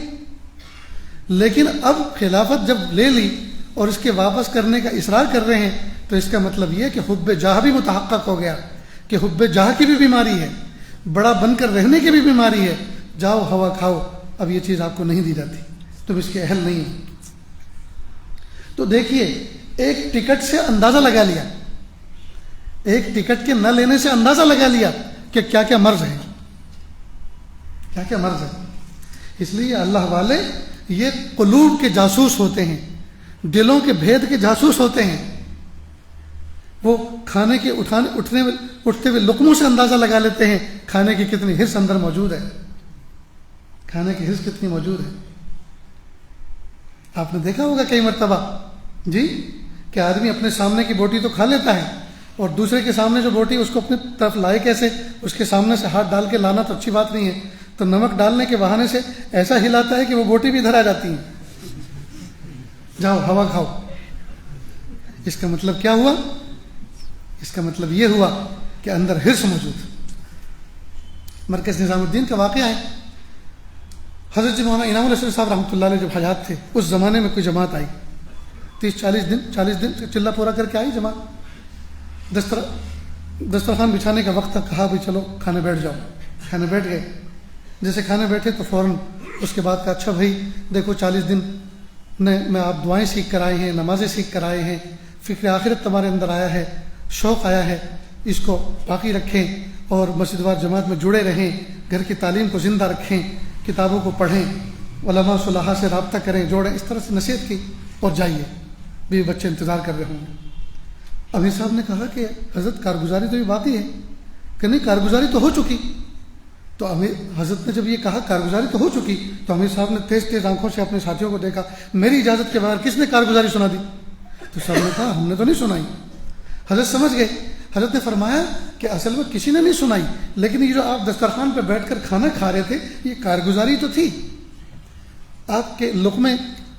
[SPEAKER 1] لیکن اب خلافت جب لے لی اور اس کے واپس کرنے کا اصرار کر رہے ہیں تو اس کا مطلب یہ کہ حب جاہ بھی متحقق ہو گیا کہ حب جاہ کی بھی بیماری ہے، بڑا بن کر رہنے کی بھی بیماری ہے، جاؤ ہوا کھاؤ، اب یہ چیز آپ کو نہیں دی جاتی، تم اس کے اہل نہیں ہو۔ تو دیکھیے ایک ٹکٹ سے اندازہ لگا لیا، ایک ٹکٹ کے نہ لینے سے اندازہ لگا لیا کہ کیا کیا مرض ہے، کیا کیا مرض ہے۔ اس لیے اللہ والے یہ قلوب کے جاسوس ہوتے ہیں، دلوں کے بھید کے جاسوس ہوتے ہیں۔ وہ کھانے کے اٹھتے ہوئے لقموں سے اندازہ لگا لیتے ہیں کھانے کی کتنی حرص اندر موجود ہے، کھانے کی حرص کتنی موجود ہے۔ آپ نے دیکھا ہوگا کئی مرتبہ جی کہ آدمی اپنے سامنے کی بوٹی تو کھا لیتا ہے اور دوسرے کے سامنے جو بوٹی اس کو اپنی طرف لائے کیسے، اس کے سامنے سے ہاتھ ڈال کے لانا تو اچھی بات نہیں ہے، تو نمک ڈالنے کے بہانے سے ایسا ہلاتا ہے کہ وہ بوٹی بھی ادھر آ جاتی ہے، جاؤ ہوا کھاؤ۔ اس کا مطلب کیا ہوا؟ اس کا مطلب یہ ہوا کہ اندر حرص موجود۔ مرکز نظام الدین کا واقعہ ہے، حضرت مولانا انعام الحسن صاحب رحمۃ اللہ علیہ جب حیات تھے اس زمانے میں کوئی جماعت آئی، 30-40 دن چلہ پورا کر کے آئی جماعت، دسترخوان بچھانے کا وقت تھا، کہا بھی چلو کھانے بیٹھ جاؤ، کھانے بیٹھ گئے۔ جیسے کھانے بیٹھے تو فوراً اس کے بعد کہا اچھا بھائی دیکھو 40 دن میں آپ دعائیں سیکھ کر آئے ہیں، نمازیں سیکھ کر آئے ہیں، فکر آخرت تمہارے اندر آیا ہے، شوق آیا ہے، اس کو باقی رکھیں اور مسجد وار جماعت میں جڑے رہیں، گھر کی تعلیم کو زندہ رکھیں، کتابوں کو پڑھیں، علماء صلحاء سے رابطہ کریں، جوڑیں، اس طرح سے نصیحت کی اور جائیے، بیوی بچے انتظار کر رہے ہوں گے۔ امیر صاحب نے کہا کہ حضرت کارگزاری تو یہ باقی ہے، کہ نہیں کارگزاری تو ہو چکی۔ تو حضرت نے جب یہ کہا کارگزاری تو ہو چکی تو امیر صاحب نے تیز آنکھوں سے اپنے ساتھیوں کو دیکھا، میری اجازت کے بغیر کس نے کارگزاری سنا دی؟ تو سب نے کہا ہم نے تو نہیں سنائی۔ حضرت سمجھ گئے، حضرت نے فرمایا کہ اصل میں کسی نے نہیں سنائی، لیکن یہ جو آپ دسترخوان پہ بیٹھ کر کھانا کھا رہے تھے یہ کارگزاری تو تھی، آپ کے لقمے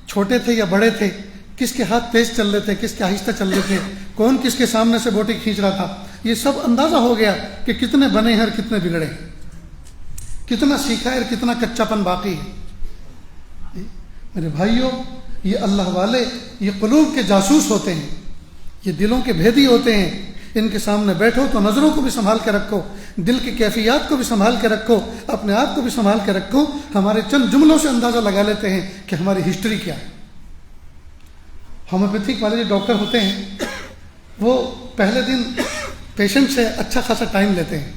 [SPEAKER 1] چھوٹے تھے یا بڑے تھے، کس کے ہاتھ تیز چل رہے تھے، کس کے آہستہ چل رہے تھے، کون کس کے سامنے سے بوٹی کھینچ رہا تھا، یہ سب اندازہ ہو گیا کہ کتنے بنے ہیں اور کتنے بگڑے، کتنا سیکھا ہے اور کتنا کچا پن باقی ہے۔ میرے بھائیوں یہ اللہ والے یہ قلوب کے جاسوس ہوتے ہیں، یہ دلوں کے بھیدی ہوتے ہیں، ان کے سامنے بیٹھو تو نظروں کو بھی سنبھال کے رکھو، دل کی کیفیات کو بھی سنبھال کے رکھو، اپنے آپ کو بھی سنبھال کے رکھو۔ ہمارے چند جملوں سے اندازہ لگا لیتے ہیں کہ ہماری ہسٹری کیا ہے۔ ہومیوپیتھک والے جو ڈاکٹر ہوتے ہیں وہ پہلے دن پیشنٹ سے اچھا خاصا ٹائم لیتے ہیں،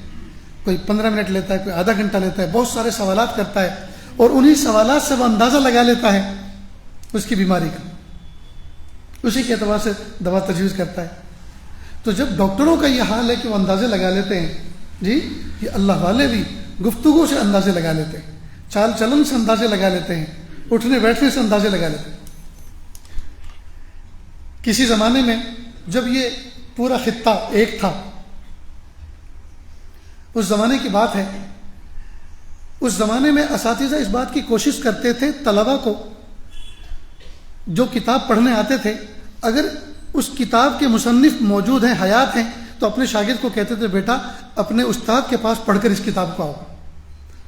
[SPEAKER 1] کوئی 15 منٹ لیتا ہے، کوئی آدھا گھنٹہ لیتا ہے، بہت سارے سوالات کرتا ہے اور انہی سوالات سے وہ اندازہ لگا لیتا ہے اس کی بیماری کا، اسی کے اعتبار سے دوا تجویز کرتا ہے۔ تو جب ڈاکٹروں کا یہ حال ہے کہ وہ اندازے لگا لیتے ہیں، جی یہ اللہ والے بھی گفتگو سے اندازے لگا لیتے ہیں، چال چلن سے اندازے لگا لیتے ہیں، اٹھنے بیٹھنے سے اندازے لگا لیتے ہیں۔ کسی زمانے میں جب یہ پورا خطہ ایک تھا، اس زمانے کی بات ہے، اس زمانے میں اساتذہ اس بات کی کوشش کرتے تھے طلبہ کو جو کتاب پڑھنے آتے تھے اگر اس کتاب کے مصنف موجود ہیں، حیات ہیں، تو اپنے شاگرد کو کہتے تھے بیٹا اپنے استاد کے پاس پڑھ کر اس کتاب کو آؤ،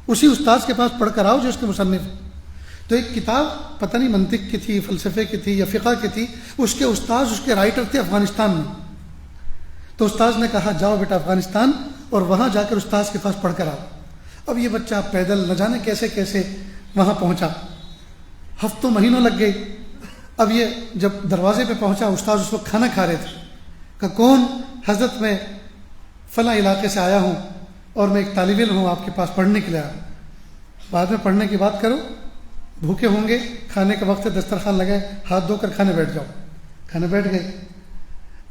[SPEAKER 1] اسی استاد کے پاس پڑھ کر آؤ جو اس کے مصنف ہے۔ تو ایک کتاب پتہ نہیں منطق کی تھی، فلسفے کی تھی یا فقہ کی تھی، اس کے استاد اس کے رائٹر تھے افغانستان میں۔ تو استاد نے کہا جاؤ بیٹا افغانستان اور وہاں جا کر استاد کے پاس پڑھ کر آؤ۔ اب یہ بچہ پیدل نہ جانے کیسے کیسے وہاں پہنچا، ہفتوں مہینوں لگ گئے. اب یہ جب دروازے پہ پہنچا، استاذ اس وقت کھانا کھا رہے تھے. کہ کون؟ حضرت میں فلاں علاقے سے آیا ہوں اور میں ایک طالب علم ہوں، آپ کے پاس پڑھنے کے لیے آیا ہوں. بعد میں پڑھنے کی بات کرو، بھوکے ہوں گے، کھانے کا وقت ہے، دسترخوان لگائے، ہاتھ دھو کر کھانے بیٹھ جاؤ. کھانے بیٹھ گئے.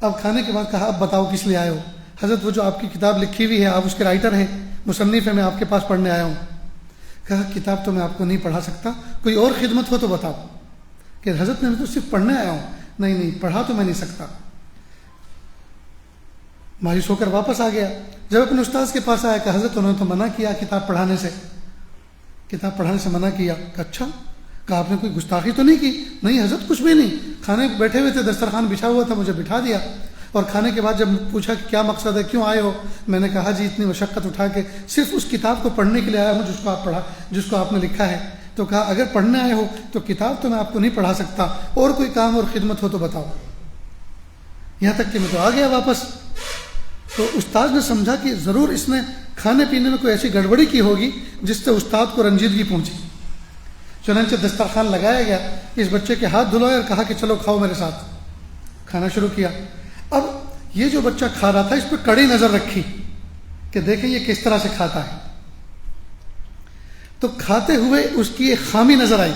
[SPEAKER 1] اب کھانے کے بعد کہا اب بتاؤ کس لیے آئے ہو؟ حضرت وہ جو آپ کی کتاب لکھی ہوئی ہے، آپ اس کے رائٹر ہیں، مصنف ہیں، میں آپ کے پاس پڑھنے آیا ہوں. کہا کتاب تو میں آپ کو نہیں پڑھا سکتا، کوئی اور خدمت ہو تو بتاؤ. کہ حضرت میں تو صرف پڑھنے آیا ہوں. نہیں پڑھا تو میں نہیں سکتا. مایوس ہو کر واپس آ گیا. جب اپنے استاذ کے پاس آیا کہ حضرت انہوں نے تو منع کیا کتاب پڑھانے سے، کتاب پڑھانے سے منع کیا. کہ اچھا، کہا آپ نے کوئی گستاخی تو نہیں کی؟ نہیں حضرت کچھ بھی نہیں، کھانے بیٹھے ہوئے تھے، دسترخوان بچھا ہوا تھا، مجھے بٹھا دیا. اور کھانے کے بعد جب پوچھا کہ کیا مقصد ہے، کیوں آئے ہو، میں نے کہا جی اتنی مشقت اٹھا کے صرف اس کتاب کو پڑھنے کے لیے آیا ہوں جس کو آپ نے لکھا ہے. تو کہا اگر پڑھنے آئے ہو تو کتاب تو میں آپ کو نہیں پڑھا سکتا، اور کوئی کام اور خدمت ہو تو بتاؤ. یہاں تک کہ میں تو آ گیا واپس. تو استاد نے سمجھا کہ ضرور اس نے کھانے پینے میں کوئی ایسی گڑبڑی کی ہوگی جس سے استاد کو رنجیدگی پہنچی. چنانچہ دسترخوان لگایا گیا، اس بچے کے ہاتھ دھلوائے اور کہا کہ چلو کھاؤ میرے ساتھ. کھانا شروع کیا. اب یہ جو بچہ کھا رہا تھا اس پہ کڑی نظر رکھی کہ دیکھیں یہ کس طرح سے کھاتا ہے. تو کھاتے ہوئے اس کی ایک خامی نظر آئی،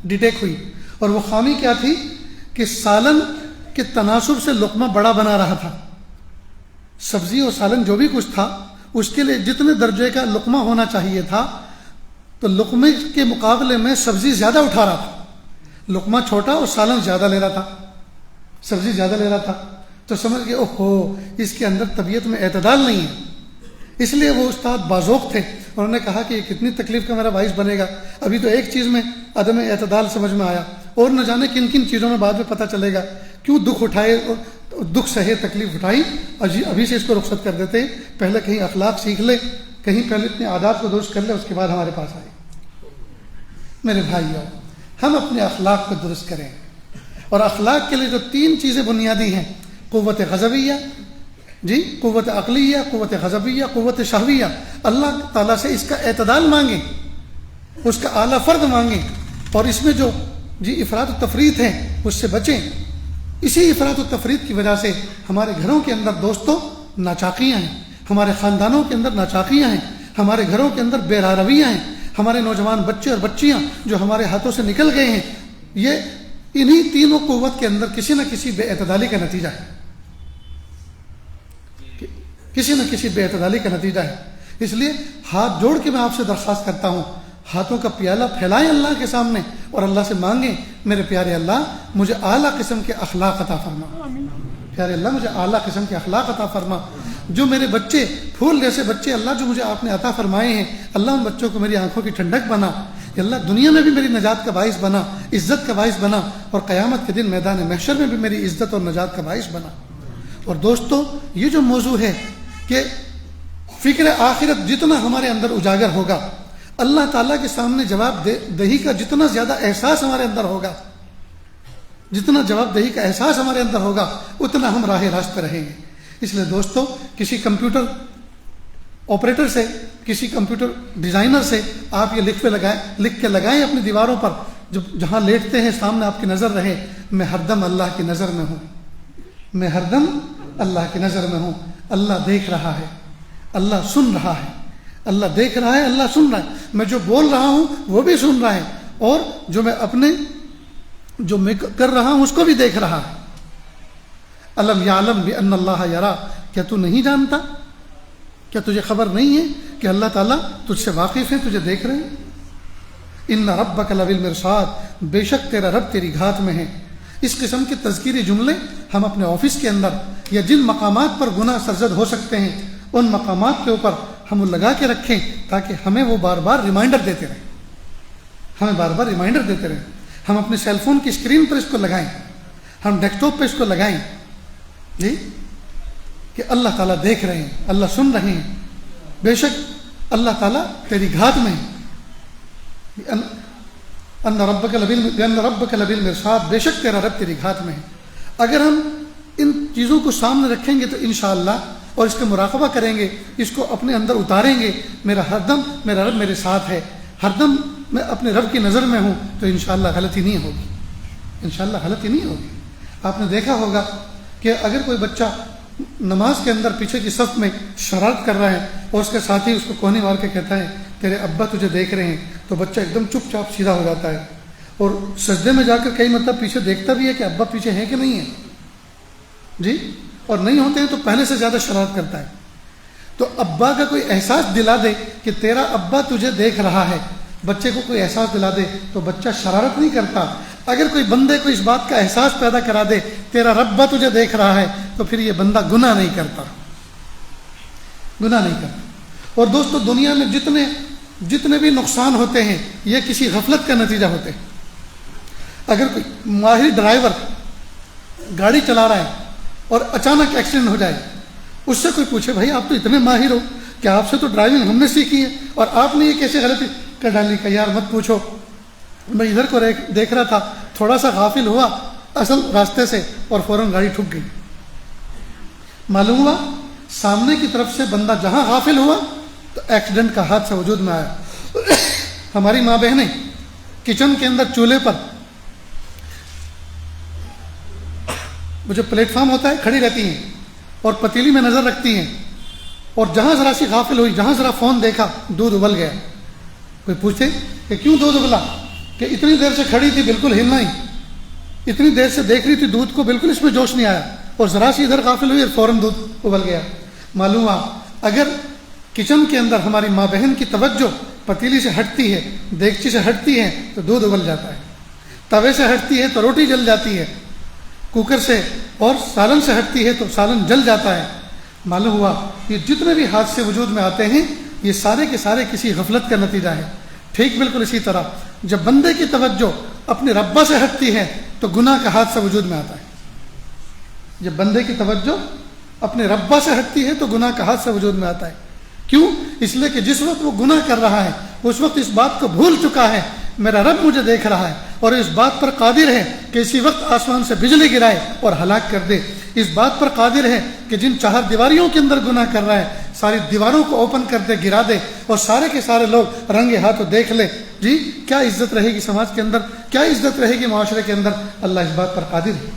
[SPEAKER 1] ڈیٹیکٹ ہوئی. اور وہ خامی کیا تھی کہ سالن کے تناسب سے لقمہ بڑا بنا رہا تھا. سبزی اور سالن جو بھی کچھ تھا اس کے لیے جتنے درجے کا لقمہ ہونا چاہیے تھا، تو لقمے کے مقابلے میں سبزی زیادہ اٹھا رہا تھا. لقمہ چھوٹا اور سالن زیادہ لے رہا تھا، سبزی زیادہ لے رہا تھا. تو سمجھ گئے اوہو اس کے اندر طبیعت میں اعتدال نہیں ہے. اس لیے وہ استاد بازوق تھے. انہوں نے کہا کہ یہ کتنی تکلیف کا میرا باعث بنے گا. ابھی تو ایک چیز میں عدم اعتدال سمجھ میں آیا، اور نہ جانے کن کن چیزوں میں بعد میں پتہ چلے گا. کیوں دکھ اٹھائے، دکھ سہے، تکلیف اٹھائی، ابھی سے اس کو رخصت کر دیتے. پہلے کہیں اخلاق سیکھ لے، کہیں پہلے اپنے عادات کو درست کر لے، اس کے بعد ہمارے پاس آئے. میرے بھائیو، ہم اپنے اخلاق کو درست کریں. اور اخلاق کے لیے جو 3 چیزیں بنیادی ہیں، قوت غضبیہ، قوت عقلیہ، قوت غضبیہ، قوت شہویہ. اللہ تعالیٰ سے اس کا اعتدال مانگیں، اس کا اعلیٰ فرد مانگیں. اور اس میں جو افراط و تفریط ہے اس سے بچیں. اسی افراط و تفریط کی وجہ سے ہمارے گھروں کے اندر دوستوں ناچاقیاں ہیں، ہمارے خاندانوں کے اندر ناچاقیاں ہیں، ہمارے گھروں کے اندر بے رویہ ہیں. ہمارے نوجوان بچے اور بچیاں جو ہمارے ہاتھوں سے نکل گئے ہیں، یہ انہی تینوں قوت کے اندر کسی نہ کسی بے اعتدالی کا نتیجہ ہے. کسی نہ کسی بے اعتدالی کا نتیجہ ہے. اس لیے ہاتھ جوڑ کے میں آپ سے درخواست کرتا ہوں، ہاتھوں کا پیالہ پھیلائیں اللہ کے سامنے اور اللہ سے مانگیں، میرے پیارے اللہ مجھے اعلیٰ قسم کے اخلاق عطا فرما. پیارے اللہ مجھے اعلیٰ قسم کے اخلاق عطا فرما. جو میرے بچے پھول جیسے بچے اللہ جو مجھے آپ نے عطا فرمائے ہیں، اللہ ان بچوں کو میری آنکھوں کی ٹھنڈک بنا. اللہ دنیا میں بھی میری نجات کا باعث بنا، عزت کا باعث بنا، اور قیامت کے دن میدان محشر میں بھی میری عزت اور نجات کا باعث بنا. اور دوستو، یہ جو موضوع ہے کہ فکر آخرت جتنا ہمارے اندر اجاگر ہوگا، اللہ تعالیٰ کے سامنے جواب دہی کا جتنا زیادہ احساس ہمارے اندر ہوگا، جتنا جواب دہی کا احساس ہمارے اندر ہوگا، اتنا ہم راہ راست پہ رہیں گے. اس لیے دوستو، کسی کمپیوٹر آپریٹر سے، کسی کمپیوٹر ڈیزائنر سے آپ یہ لکھ کے لگائیں اپنی دیواروں پر، جہاں لیٹتے ہیں سامنے آپ کی نظر رہے، میں ہر دم اللہ کی نظر میں ہوں، میں ہر دم اللہ کی نظر میں ہوں. اللہ دیکھ رہا ہے، اللہ سن رہا ہے، اللہ دیکھ رہا ہے، اللہ سن رہا ہے. میں جو بول رہا ہوں وہ بھی سن رہا ہے، اور جو میں کر رہا ہوں اس کو بھی دیکھ رہا ہے. الم یعلم بان اللہ یرا، کیا تو نہیں جانتا، کیا تجھے خبر نہیں ہے کہ اللہ تعالیٰ تجھ سے واقف ہے، تجھے دیکھ رہے ہیں. ان ربک لبالمرصاد، بے شک تیرا رب تیری گھات میں ہے. اس قسم کے تذکیری جملے ہم اپنے آفس کے اندر یا جن مقامات پر گناہ سرزد ہو سکتے ہیں ان مقامات کے اوپر ہم لگا کے رکھیں، تاکہ ہمیں وہ بار بار ریمائنڈر دیتے رہیں، ہمیں بار بار ریمائنڈر دیتے رہیں. ہم اپنے سیل فون کی اسکرین پر اس کو لگائیں، ہم ڈیسک ٹاپ پہ اس کو لگائیں، کہ اللہ تعالیٰ دیکھ رہے ہیں، اللہ سن رہے ہیں، بے شک اللہ تعالیٰ تیری گھات میں ہے. ان ربک لبالمرصاد، بے شک تیرا رب تیری گھات میں ہے. اگر ہم ان چیزوں کو سامنے رکھیں گے تو انشاءاللہ، اور اس کا مراقبہ کریں گے، اس کو اپنے اندر اتاریں گے، میرا ہر دم میرا رب میرے ساتھ ہے، ہر دم میں اپنے رب کی نظر میں ہوں تو انشاءاللہ غلطی نہیں ہوگی، انشاءاللہ غلطی نہیں ہوگی۔ آپ نے دیکھا ہوگا کہ اگر کوئی بچہ نماز کے اندر پیچھے کی صف میں شرارت کر رہا ہے اور اس کے ساتھی اس کو کوہنی مار کے کہتا ہے تیرے ابا تجھے دیکھ رہے ہیں، تو بچہ ایک دم چپ چاپ سیدھا ہو جاتا ہے، اور سجدے میں جا کر کئی مطلب پیچھے دیکھتا بھی ہے کہ ابا پیچھے ہیں کہ نہیں ہے جی، اور نہیں ہوتے ہیں تو پہلے سے زیادہ شرارت کرتا ہے۔ تو ابا کا کوئی احساس دلا دے کہ تیرا ابا تجھے دیکھ رہا ہے، بچے کو کوئی احساس دلا دے تو بچہ شرارت نہیں کرتا۔ اگر کوئی بندے کو اس بات کا احساس پیدا کرا دے تیرا رب تجھے دیکھ رہا ہے تو پھر یہ بندہ گناہ نہیں کرتا، گناہ نہیں کرتا۔ اور دوستو دنیا میں جتنے بھی نقصان ہوتے ہیں یہ کسی غفلت کا نتیجہ ہوتے ہیں۔ اگر کوئی ماہر ڈرائیور گاڑی چلا رہا ہے اور اچانک ایکسیڈنٹ ہو جائے، اس سے کوئی پوچھے بھائی آپ تو اتنے ماہر ہو کہ آپ سے تو ڈرائیونگ ہم نے سیکھی ہے اور آپ نے یہ کیسے غلطی کر ڈالی؟ کہ یار مت پوچھو، میں ادھر کو دیکھ رہا تھا، تھوڑا سا غافل ہوا اصل راستے سے اور فوراً گاڑی ٹھک گئی۔ معلوم ہوا سامنے کی طرف سے بندہ جہاں غافل ہوا تو ایکسیڈنٹ کا حادثہ وجود میں آیا۔ ہماری ماں بہنیں کچن کے اندر چولہے پر وہ جو پلیٹ فارم ہوتا ہے کھڑی رہتی ہیں اور پتیلی میں نظر رکھتی ہیں، اور جہاں ذرا سی غافل ہوئی، جہاں ذرا فون دیکھا، دودھ ابل گیا۔ کوئی پوچھتے کہ کیوں دودھ ابلا؟ کہ اتنی دیر سے کھڑی تھی بالکل ہلنا ہی، اتنی دیر سے دیکھ رہی تھی دودھ کو، بالکل اس میں جوش نہیں آیا، اور ذرا سی ادھر غافل ہوئی اور فوراً دودھ ابل گیا۔ معلوم ہوا اگر کچن کے اندر ہماری ماں بہن کی توجہ پتیلی سے ہٹتی ہے، دیگچی سے ہٹتی ہے تو دودھ ابل جاتا ہے، توے سے ہٹتی ہے تو روٹی جل جاتی ہے، کوکر سے اور سالن سے ہٹتی ہے تو سالن جل جاتا ہے۔ معلوم ہوا یہ جتنے بھی حادثے وجود میں آتے ہیں یہ سارے کے سارے کسی غفلت کا نتیجہ ہے۔ ٹھیک بالکل اسی طرح جب بندے کی توجہ اپنے ربا سے ہٹتی ہے تو گناہ کا حادثہ وجود میں آتا ہے۔ جب بندے کی توجہ اپنے ربا سے ہٹتی ہے تو گناہ کا حادثہ وجود میں آتا ہے۔ کیوں؟ اس لیے کہ جس وقت وہ گناہ کر رہا ہے اس وقت اس بات کو بھول چکا ہے میرا رب مجھے دیکھ رہا ہے، اور اس بات پر قادر ہے کہ اسی وقت آسمان سے بجلی گرائے اور ہلاک کر دے۔ اس بات پر قادر ہے کہ جن چہار دیواریوں کے اندر گناہ کر رہا ہے ساری دیواروں کو اوپن کر دے، گرا دے، اور سارے کے سارے لوگ رنگے ہاتھوں دیکھ لے۔ جی کیا عزت رہے گی سماج کے اندر، کیا عزت رہے گی معاشرے کے اندر؟ اللہ اس بات پر قادر ہے۔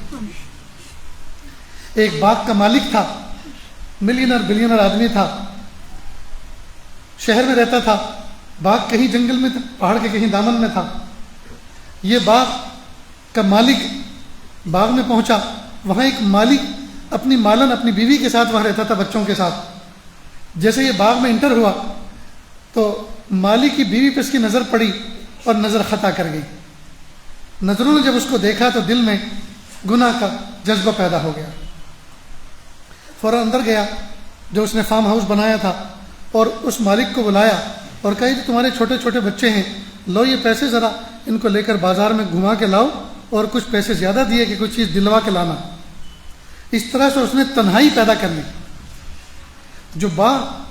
[SPEAKER 1] ایک باغ کا مالک تھا، ملینر بلینر آدمی تھا، شہر میں رہتا تھا، باغ کہیں جنگل میں تھا، پہاڑ کے کہیں دامن میں تھا۔ یہ باغ کا مالک باغ میں پہنچا، وہاں ایک مالک اپنی مالن اپنی بیوی کے ساتھ وہاں رہتا تھا، بچوں کے ساتھ۔ جیسے یہ باغ میں انٹر ہوا تو مالک کی بیوی پہ اس کی نظر پڑی اور نظر خطا کر گئی۔ نظروں نے جب اس کو دیکھا تو دل میں گناہ کا جذبہ پیدا ہو گیا، فوراً اندر گیا جو اس نے فارم ہاؤس بنایا تھا اور اس مالک کو بلایا اور کہا کہ تمہارے چھوٹے چھوٹے بچے ہیں، لو یہ پیسے ذرا ان کو لے کر بازار میں گھما کے لاؤ، اور کچھ پیسے زیادہ دیے کہ کچھ چیز دلوا کے لانا۔ اس طرح سے اس نے تنہائی پیدا کر لی۔ جو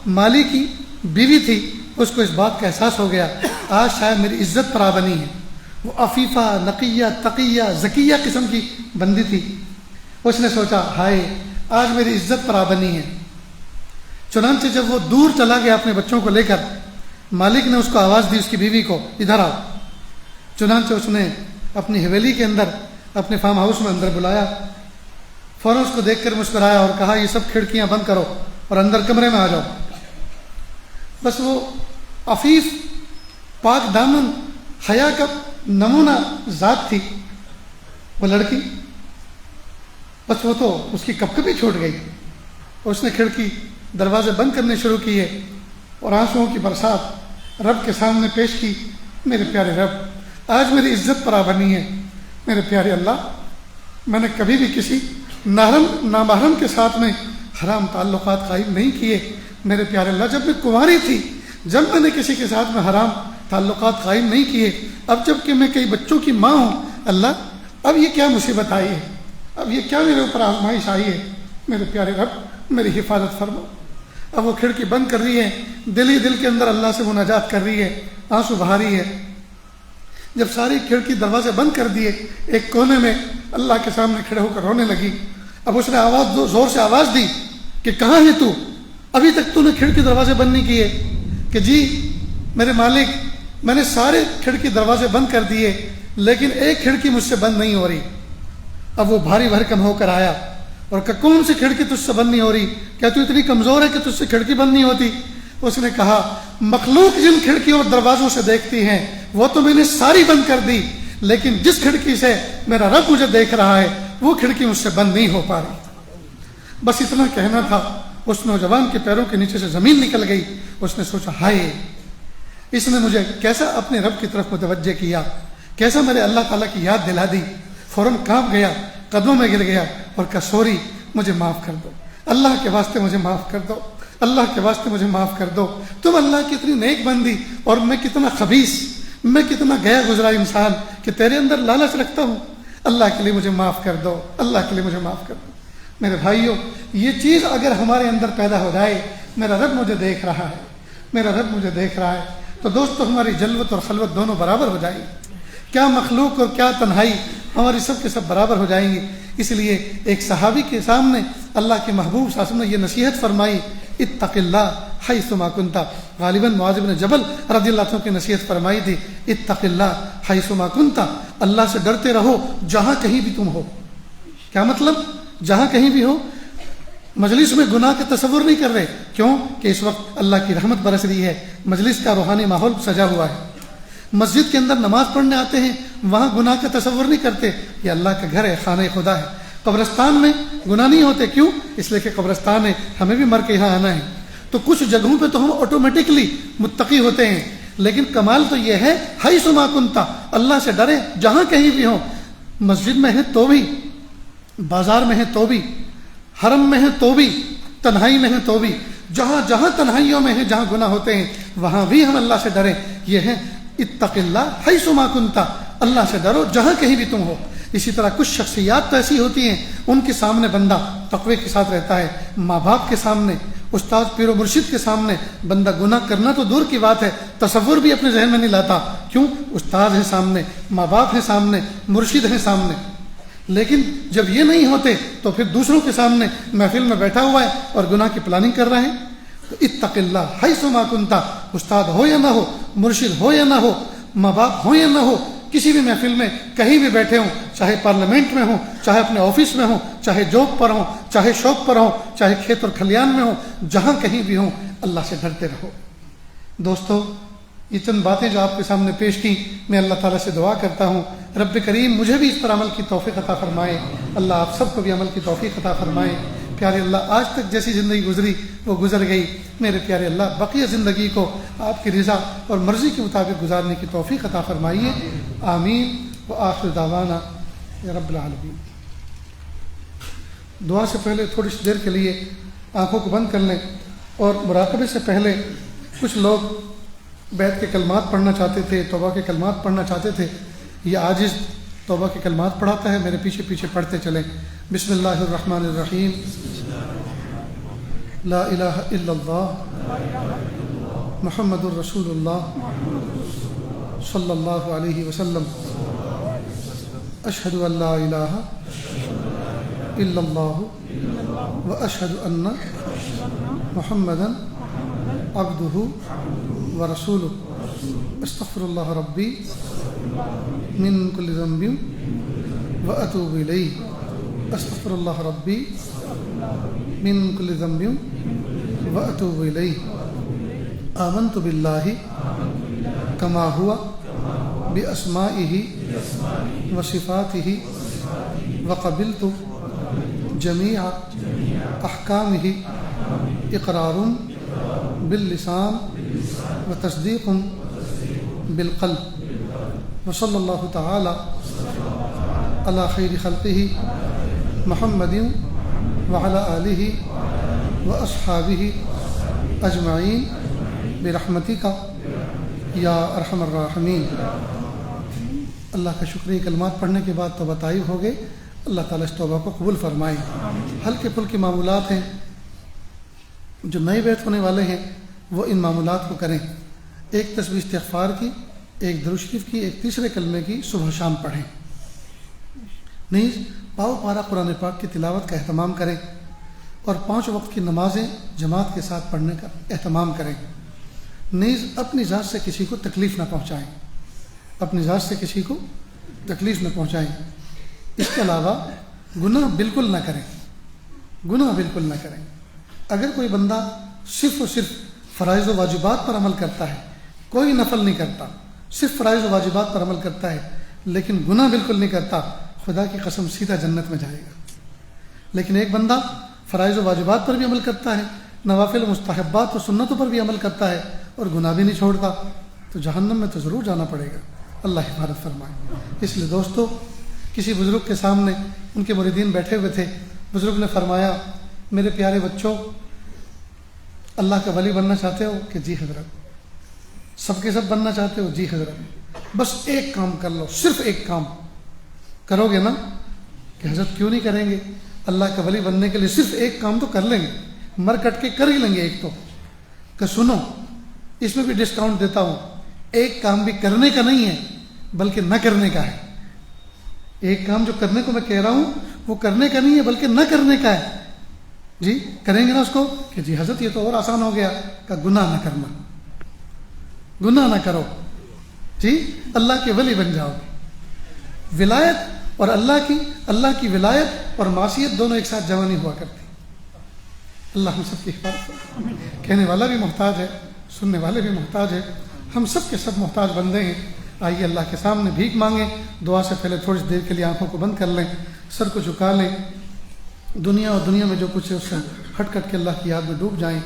[SPEAKER 1] مالی کی بیوی تھی اس کو اس بات کا احساس ہو گیا آج شاید میری عزت پر آ بنی ہے۔ وہ عفیفہ، نقیہ، تقیہ، ذکیہ قسم کی بندی تھی۔ اس نے سوچا ہائے آج میری عزت پر آ بنی ہے۔ چنانچہ جب وہ دور چلا گیا اپنے بچوں کو لے کر، مالک نے اس کو آواز دی، اس کی بیوی کو، ادھر آؤ۔ چنانچہ اس نے اپنی حویلی کے اندر اپنے فارم ہاؤس میں اندر بلایا، فوراً اس کو دیکھ کر مسکرایا اور کہا یہ سب کھڑکیاں بند کرو اور اندر کمرے میں آ جاؤ۔ بس وہ عفیف، پاک دامن، حیا کا نمونہ ذات تھی وہ لڑکی، بس وہ تو اس کی کپ کپی چھوٹ گئی۔ اس نے کھڑکی دروازے بند کرنے شروع کیے اور آنسوؤں کی برسات رب کے سامنے پیش کی۔ میرے پیارے رب آج میری عزت پر آ بنی ہے۔ میرے پیارے اللہ میں نے کبھی بھی کسی نامحرم کے ساتھ میں حرام تعلقات قائم نہیں کیے۔ میرے پیارے اللہ جب میں کنواری تھی جب میں نے کسی کے ساتھ میں حرام تعلقات قائم نہیں کیے، اب جب کہ میں کئی بچوں کی ماں ہوں اللہ اب یہ کیا مصیبت آئی ہے، اب یہ کیا میرے اوپر آزمائش آئی ہے۔ میرے پیارے رب میری حفاظت فرماؤ۔ اب وہ کھڑکی بند کر رہی ہے، دل ہی دل کے اندر اللہ سے مناجات کر رہی ہے، آنسو بہا رہی ہے۔ جب ساری کھڑکی دروازے بند کر دیے، ایک کونے میں اللہ کے سامنے کھڑے ہو کر رونے لگی۔ اب اس نے زور سے آواز دی کہ کہاں ہے تو؟ ابھی تک تو نے کھڑکی دروازے بند نہیں کیے۔ کہ جی میرے مالک میں نے سارے کھڑکی دروازے بند کر دیے لیکن ایک کھڑکی مجھ سے بند نہیں ہو رہی۔ اب وہ بھاری بھرکم ہو کر آیا اور کہ کون سی کھڑکی تجھ سے بند نہیں ہو رہی؟ کیا تو اتنی کمزور ہے کہ تجھ سے کھڑکی بند نہیں ہوتی؟ اس نے کہا مخلوق جن کھڑکیوں اور دروازوں سے دیکھتی ہیں وہ تو میں نے ساری بند کر دی، لیکن جس کھڑکی سے میرا رب مجھے دیکھ رہا ہے وہ کھڑکی مجھ سے بند نہیں ہو پا رہی۔ بس اتنا کہنا تھا، اس نوجوان کے پیروں کے نیچے سے زمین نکل گئی۔ اس نے سوچا ہائے، اس نے مجھے کیسا اپنے رب کی طرف متوجہ کیا، کیسا میرے اللہ تعالیٰ کی یاد دلا دی۔ فوراً کانپ گیا، قدموں میں گر گیا اور کہا سوری، مجھے معاف کر دو، اللہ کے واسطے مجھے معاف کر دو، اللہ کے واسطے مجھے معاف کر دو۔ تم اللہ کی اتنی نیک بندی اور میں کتنا خبیث، میں کتنا گیا گزرا انسان کہ تیرے اندر لالچ رکھتا ہوں، اللہ کے لیے مجھے معاف کر دو، اللہ کے لیے مجھے معاف کر دو۔ میرے بھائیوں، یہ چیز اگر ہمارے اندر پیدا ہو جائے، میرا رب مجھے دیکھ رہا ہے، میرا رب مجھے دیکھ رہا ہے، تو دوستو ہماری جلوت اور خلوت دونوں برابر ہو جائیں گی۔ کیا مخلوق اور کیا تنہائی، ہماری سب کے سب برابر ہو جائیں گی۔ اس لیے ایک صحابی کے سامنے اللہ کے محبوب صلی اللہ علیہ وسلم نے یہ نصیحت فرمائی، اتق اللہ حیث ما کنت۔ غالباً معاذ بن جبل رضی اللہ عنہ کی نصیحت فرمائی تھی، اتق اللہ حیث ما کنت، اللہ سے ڈرتے رہو جہاں کہیں بھی تم ہو۔ کیا مطلب؟ جہاں کہیں بھی ہو۔ مجلس میں گناہ کا تصور نہیں کر رہے، کیوں کہ اس وقت اللہ کی رحمت برس رہی ہے، مجلس کا روحانی ماحول سجا ہوا ہے۔ مسجد کے اندر نماز پڑھنے آتے ہیں، وہاں گناہ کا تصور نہیں کرتے، یہ اللہ کا گھر ہے، خانہ خدا ہے۔ قبرستان میں گناہ نہیں ہوتے، کیوں؟ اس لیے کہ قبرستان ہے، ہمیں بھی مر کے یہاں آنا ہے۔ تو کچھ جگہوں پہ تو ہم آٹومیٹکلی متقی ہوتے ہیں، لیکن کمال تو یہ ہے حیث ما کنت، اللہ سے ڈرے جہاں کہیں بھی ہو۔ مسجد میں ہے تو بھی، بازار میں ہے تو بھی، حرم میں ہے تو بھی، تنہائی میں ہے تو بھی، جہاں جہاں تنہائیوں میں ہے، جہاں گناہ ہوتے ہیں وہاں بھی ہم اللہ سے ڈریں۔ یہ ہے اتق اللہ حیث ما کنت، اللہ سے ڈرو جہاں کہیں بھی تم ہو۔ اسی طرح کچھ شخصیات تو ایسی ہوتی ہیں، ان کے سامنے بندہ تقوی کے ساتھ رہتا ہے، ماں باپ کے سامنے، استاد پیر و مرشد کے سامنے بندہ گناہ کرنا تو دور کی بات ہے، تصور بھی اپنے ذہن میں نہیں لاتا، کیوں؟ استاد ہے سامنے، ماں باپ ہے سامنے، مرشد ہے سامنے۔ لیکن جب یہ نہیں ہوتے تو پھر دوسروں کے سامنے محفل میں بیٹھا ہوا ہے اور گناہ کی پلاننگ کر رہے ہیں۔ تو اتق اللہ حیث ما کنت، استاد ہو یا نہ ہو، مرشد ہو یا نہ ہو، ماں باپ ہو یا نہ ہو، کسی بھی محفل میں کہیں بھی بیٹھے ہوں، چاہے پارلیمنٹ میں ہوں، چاہے اپنے آفس میں ہوں، چاہے جاب پر ہوں، چاہے شاپ پر ہوں، چاہے کھیت اور کھلیان میں ہوں، جہاں کہیں بھی ہوں اللہ سے ڈرتے رہو۔ دوستو، یہ چند باتیں جو آپ کے سامنے پیش کی، میں اللہ تعالیٰ سے دعا کرتا ہوں رب کریم مجھے بھی اس پر عمل کی توفیق عطا فرمائے، اللہ آپ سب کو بھی عمل کی توفیق عطا فرمائے۔ پیارے اللہ، آج تک جیسی زندگی گزری وہ گزر گئی، میرے پیارے اللہ بقیہ زندگی کو آپ کی رضا اور مرضی کے مطابق گزارنے کی توفیق عطا فرمائیے، آمین وآخر دعوانا یا رب العالمین۔ دعا سے پہلے تھوڑی سی دیر کے لیے آنکھوں کو بند کر لیں، اور مراقبے سے پہلے کچھ لوگ بیت کے کلمات پڑھنا چاہتے تھے، توبہ کے کلمات پڑھنا چاہتے تھے، یہ عاجز توبہ کے کلمات پڑھاتا ہے، میرے پیچھے پیچھے پڑھتے چلیں۔ بسم اللہ الرحمن الرحیم، لا الہ الا اللہ محمد الرسول اللہ صلی اللہ علیہ وسلم، اشہد ان لا الہ الا اللہ واشہد ان محمدا عبدہ ورسولہ، استغفر اللہ ربی من کل ذنب واتوب الیہ، استغفر اللہ ربی من کل ذنب واتوب الیہ، آمنت باللہ کما ہوا باسمائہ وصفاتہ وقبلت جمیع احکامہ، اقرار باللسان وتصدیق بالقلب، وصلی اللہ تعالی علی خیر خلقہ محمد وعلی آلہ واصحابہ اجمعین برحمتک یا ارحم الراحمین۔ اللہ کا شکریہ، کلمات پڑھنے کے بعد توبہ طائب ہو گئے، اللہ تعالیٰ اس توبہ کو قبول فرمائے۔ ہلکے پھلکے معمولات ہیں، جو نئے بیت ہونے والے ہیں وہ ان معمولات کو کریں، ایک تسبیح استغفار کی، ایک درود شریف کی، ایک تیسرے کلمے کی صبح شام پڑھیں۔ نیز پاؤ پارا قرآن پاک کی تلاوت کا اہتمام کریں، اور 5 وقت کی نمازیں جماعت کے ساتھ پڑھنے کا اہتمام کریں۔ نیز اپنی ذات سے کسی کو تکلیف نہ پہنچائیں، اپنی ذات سے کسی کو تکلیف نہ پہنچائیں۔ اس کے علاوہ گناہ بالکل نہ کریں، گناہ بالکل نہ کریں۔ اگر کوئی بندہ صرف اور صرف فرائض و واجبات پر عمل کرتا ہے، کوئی نفل نہیں کرتا، صرف فرائض و واجبات پر عمل کرتا ہے لیکن گناہ بالکل نہیں کرتا، خدا کی قسم سیدھا جنت میں جائے گا۔ لیکن ایک بندہ فرائض و واجبات پر بھی عمل کرتا ہے، نوافل مستحبات اور سنتوں پر بھی عمل کرتا ہے اور گناہ بھی نہیں چھوڑتا، تو جہنم میں تو ضرور جانا پڑے گا۔ اللہ حفاظت فرمائے۔ اس لیے دوستو، کسی بزرگ کے سامنے ان کے مریدین بیٹھے ہوئے تھے، بزرگ نے فرمایا میرے پیارے بچوں، اللہ کا ولی بننا چاہتے ہو؟ کہ جی حضرت۔ سب کے سب بننا چاہتے ہو؟ جی حضرت۔ بس ایک کام کر لو، صرف ایک کام کرو گے نا؟ کہ حضرت کیوں نہیں کریں گے؟ اللہ کا ولی بننے کے لیے صرف ایک کام تو کر لیں گے، مر کٹ کے کر ہی لیں گے ایک تو۔ کہ سنو، اس میں بھی ڈسکاؤنٹ دیتا ہوں، ایک کام بھی کرنے کا نہیں ہے بلکہ نہ کرنے کا ہے۔ ایک کام جو کرنے کو میں کہہ رہا ہوں وہ کرنے کا نہیں ہے بلکہ نہ کرنے کا ہے۔ جی کریں گے نا اس کو؟ کہ جی حضرت یہ تو اور آسان ہو گیا۔ کہ گناہ نہ کرنا، گناہ نہ کرو، جی اللہ کے ولی بن جاؤ گے۔ ولایت اور اللہ کی ولایت اور معصیت دونوں ایک ساتھ جمع نہیں ہوا کرتی۔ اللہ ہم سب کی حفاظت کرے۔ کہنے والا بھی محتاج ہے، سننے والے بھی محتاج ہے، ہم سب کے سب محتاج بندے ہیں۔ آئیے اللہ کے سامنے بھیک مانگیں۔ دعا سے پہلے تھوڑی دیر کے لیے آنکھوں کو بند کر لیں، سر کو جھکا لیں، دنیا اور دنیا میں جو کچھ ہے اس سے ہٹ کٹ کے اللہ کی یاد میں ڈوب جائیں۔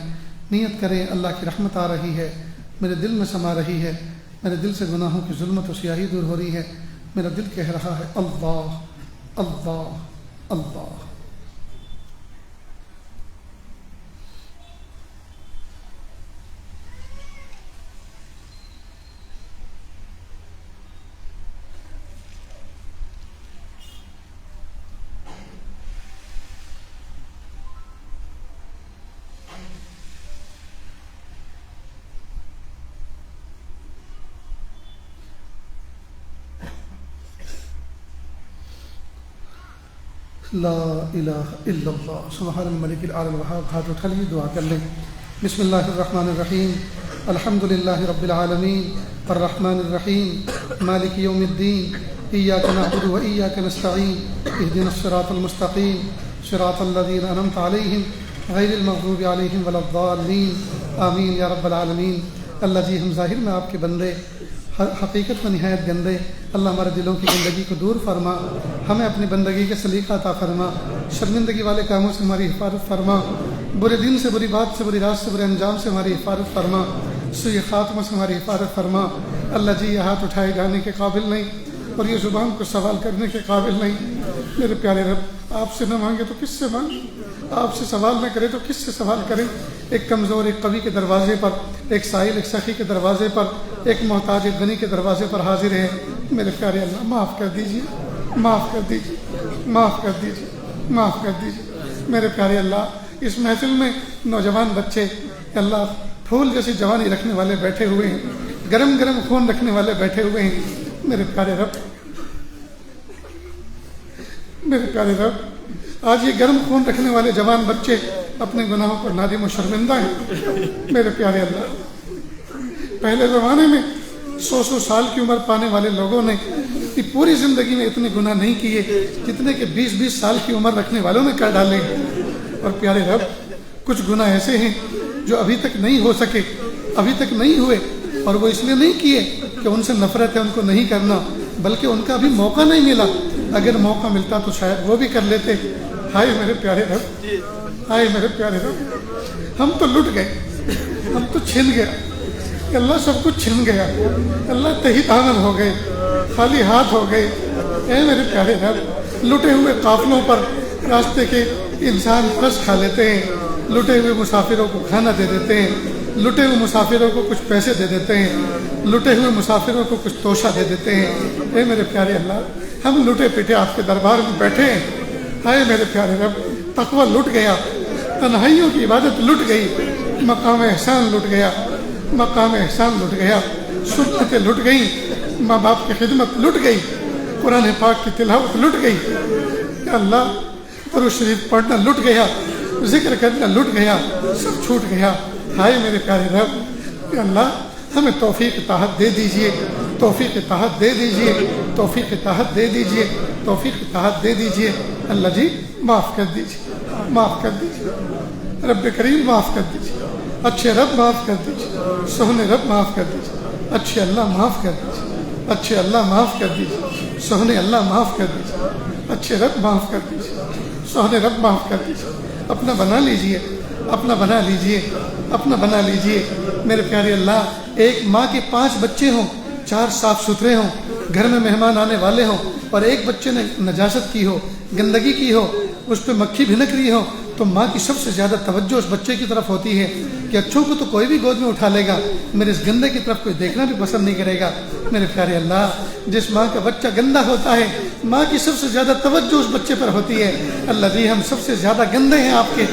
[SPEAKER 1] نیت کریں اللہ کی رحمت آ رہی ہے، میرے دل میں سما رہی ہے، میرے دل سے گناہوں کی ظلمت و سیاہی دور ہو رہی ہے، میرا دل کہہ رہا ہے اللہ اللہ اللہ۔ لا الہ الا اللہ سبحان الملک الاعلی الوہاب۔ ہاتھ اٹھا لیے، دعا کر لیں۔ بسم اللہ الرحمن الرحیم، الحمد للہ رب العالمین الرحمن الرحیم مالک یوم الدین، ایاک نعبد و ایاک نستعین، اہدنا الصراط المستقیم صراط الذین انعمت علیہم غیر المغضوب علیہم ولا الضالین، آمین یا رب العالمین۔ اللہ جی ہم ظاہر میں آپ کے بندے، حقیقت میں نہایت گندے، اللہ ہمارے دلوں کی گندگی کو دور فرما، ہمیں اپنی بندگی کے سلیقہ عطا فرما، شرمندگی والے کاموں سے ہماری حفاظت فرما، برے دن سے، بری بات سے، بری رات سے، برے انجام سے ہماری حفاظت فرما، سوء خاتمہ سے ہماری حفاظت فرما۔ اللہ جی یہ ہاتھ اٹھائے جانے کے قابل نہیں اور یہ زبان کو سوال کرنے کے قابل نہیں۔ میرے پیارے رب، آپ سے نہ مانگے تو کس سے مانگے؟ آپ سے سوال نہ کرے تو کس سے سوال کریں؟ ایک کمزور ایک قوی کے دروازے پر، ایک سائل ایک سخی کے دروازے پر، ایک محتاج ایک غنی کے دروازے پر حاضر ہے۔ میرے پیارے اللہ معاف کر دیجیے، معاف کر دیجیے، معاف کر دیجیے، معاف کر دیجیے۔ میرے پیارے اللہ، اس محفل میں نوجوان بچے اللہ پھول جیسی جوانی رکھنے والے بیٹھے ہوئے ہیں، گرم گرم خون رکھنے والے بیٹھے ہوئے ہیں۔ میرے پیارے رب، میرے پیارے رب، آج یہ گرم خون رکھنے والے جوان بچے اپنے گناہوں پر نادم و شرمندہ ہیں۔ میرے پیارے اللہ، پہلے زمانے میں 100 سال کی عمر پانے والے لوگوں نے پوری زندگی میں اتنے گناہ نہیں کیے جتنے کہ 20 سال کی عمر رکھنے والوں نے کر ڈالے۔ اور پیارے رب، کچھ گناہ ایسے ہیں جو ابھی تک نہیں ہو سکے، ابھی تک نہیں ہوئے، اور وہ اس لیے نہیں کیے کہ ان سے نفرت ہے، ان کو نہیں کرنا، بلکہ ان کا ابھی موقع نہیں ملا۔ اگر موقع ملتا تو شاید وہ بھی کر لیتے۔ ہائے میرے پیارے رب، ہائے میرے پیارے رب، ہم تو لٹ گئے، ہم تو چھن گیا اللہ، سب کچھ چھن گیا اللہ، تہی دامن ہو گئے، خالی ہاتھ ہو گئے۔ اے میرے پیارے رب، لٹے ہوئے قافلوں پر راستے کے انسان رس کھا لیتے ہیں، لٹے ہوئے مسافروں کو کھانا دے دیتے ہیں، لٹے ہوئے مسافروں کو کچھ پیسے دے دیتے ہیں، لٹے ہوئے مسافروں کو کچھ توشہ دے دیتے ہیں۔ اے میرے پیارے اللہ، ہم لٹے پیٹے آپ کے دربار میں بیٹھے ہیں۔ ہائے میرے پیارے رب، تقوی لٹ گیا، تنہائیوں کی عبادت لٹ گئی، مقام احسان لٹ گیا، مقام احسان لٹ گیا، سنتیں لٹ گئیں، ماں باپ کی خدمت لٹ گئی، قرآن پاک کی تلاوت لٹ گئی۔ یا اللہ، درود شریف پڑھنا لٹ گیا، ذکر کرنا لٹ گیا، سب چھوٹ گیا۔ ہائے میرے پیارے رب، کہ اللہ ہمیں توفیق طاعت دے دیجئے، توفیق طاعت دے دیجئے، توفیق طاعت دے دیجئے، توفیق طاعت دے دیجئے۔ اللہ جی معاف کر دیجئے، معاف کر دیجئے، رب کریم معاف کر دیجئے، اچھے رب معاف کر دیجئے، سہنے رب معاف کر دیجئے، اچھے اللہ معاف کر دیجئے، اچھے اللہ معاف کر دیجئے، سہنے اللہ معاف کر دیجئے، اچھے رب معاف کر دیجئے، سہنے رب معاف کر دیجئے۔ اپنا بنا لیجئے، اپنا بنا لیجئے، اپنا بنا لیجئے۔ میرے پیارے اللہ، ایک ماں کے 5 بچے ہوں، 4 صاف ستھرے ہوں، گھر میں مہمان آنے والے ہوں، اور ایک بچے نے نجاست کی ہو، گندگی کی ہو، اس پہ مکھی بھنک رہی ہو، تو ماں کی سب سے زیادہ توجہ اس بچے کی طرف ہوتی ہے کہ اچھوں کو تو کوئی بھی گود میں اٹھا لے گا، میرے اس گندے کی طرف کوئی دیکھنا بھی پسند نہیں کرے گا۔ میرے پیارے اللہ، جس ماں کا بچہ گندا ہوتا ہے، ماں کی سب سے زیادہ توجہ اس بچے پر ہوتی ہے۔ اللہ جی ہم سب سے زیادہ گندے ہیں آپ کے،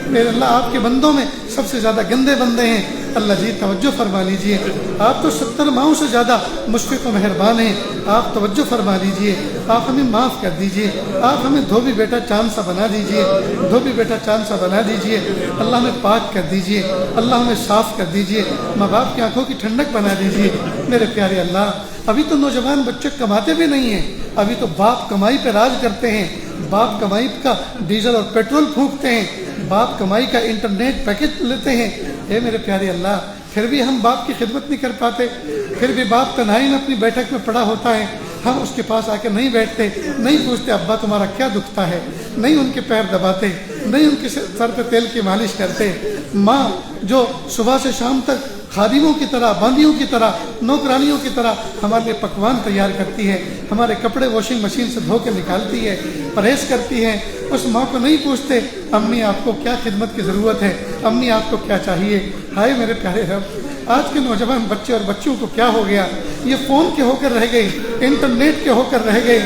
[SPEAKER 1] میرے اللہ آپ کے بندوں میں سب سے زیادہ گندے بندے ہیں۔ اللہ جی توجہ فرما لیجئے، آپ تو 70 ماؤں سے زیادہ مشفق و مہربان ہیں، آپ توجہ فرما لیجئے، آپ ہمیں معاف کر دیجئے، آپ ہمیں دھوبی بیٹا چاند سا بنا دیجئے، دھوبی بیٹا چاند سا بنا دیجئے۔ اللہ ہمیں پاک کر دیجئے، اللہ ہمیں صاف کر دیجئے، ماں باپ کی آنکھوں کی ٹھنڈک بنا دیجئے۔ میرے پیارے اللہ، ابھی تو نوجوان بچے کماتے بھی نہیں ہیں، ابھی تو باپ کمائی پہ راج کرتے ہیں، باپ کمائی کا ڈیزل اور پیٹرول پھونکتے ہیں، باپ کمائی کا انٹرنیٹ پیکج لیتے ہیں۔ اے میرے پیارے اللہ، پھر بھی ہم باپ کی خدمت نہیں کر پاتے، پھر بھی باپ تنہائی میں اپنی بیٹھک میں پڑا ہوتا ہے، ہم اس کے پاس آ کے نہیں بیٹھتے، نہیں پوچھتے ابا تمہارا کیا دکھتا ہے، نہیں ان کے پیر دباتے، نہیں ان کے سر پہ تیل کی مالش کرتے۔ ماں جو صبح سے شام تک خادموں کی طرح، باندیوں کی طرح، نوکرانیوں کی طرح ہمارے لیے پکوان تیار کرتی ہے، ہمارے کپڑے واشنگ مشین سے دھو کے نکالتی ہے، پرہیز کرتی ہے، اس ماں کو نہیں پوچھتے امی آپ کو کیا خدمت کی ضرورت ہے، امی آپ کو کیا چاہیے۔ ہائے میرے پیارے رب، آج کے نوجوان بچے اور بچیوں کو کیا ہو گیا، یہ فون کے ہو کر رہ گئے، انٹرنیٹ کے ہو کر رہ گئے۔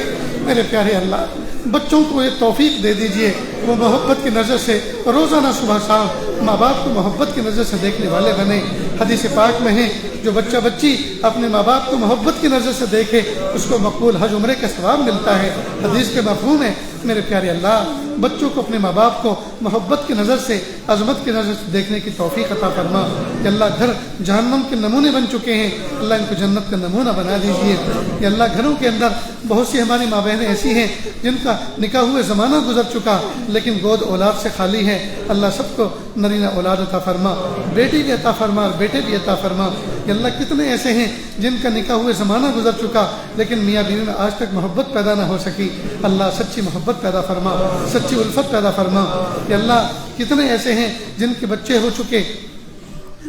[SPEAKER 1] میرے پیارے اللہ، بچوں کو یہ توفیق دے دیجئے، وہ محبت کی نظر سے روزانہ صبح شام ماں باپ کو محبت کی نظر سے دیکھنے والے بنے۔ حدیث پاک میں ہے جو بچہ بچی اپنے ماں باپ کو محبت کی نظر سے دیکھے اس کو مقبول حج عمرے کا ثواب ملتا ہے۔ حدیث کے مفہوم ہے میرے پیارے اللہ، بچوں کو اپنے ماں باپ کو محبت کی نظر سے، عظمت کی نظر سے دیکھنے کی توفیق عطا فرما۔ کہ اللہ گھر جہنم کے نمونے بن چکے ہیں، اللہ ان کو جنت کا نمونہ بنا دیجیے۔ کہ اللہ گھروں کے اندر بہت سی ہماری ماں بہنیں ایسی ہیں جن کا نکاح ہوئے زمانہ گزر چکا لیکن گود اولاد سے خالی ہے، اللہ سب کو نرینہ اولاد عطا فرما، بیٹی بھی عطا فرما اور بیٹے بھی عطا فرما۔ کہ اللہ کتنے ایسے ہیں جن کا نکاح ہوئے زمانہ گزر چکا لیکن میاں بیوی میں آج تک محبت پیدا نہ ہو سکی، اللہ سچی محبت پیدا فرما، سچی الفت پیدا فرما۔ کہ اللہ کتنے ایسے ہیں جن کے بچے ہو چکے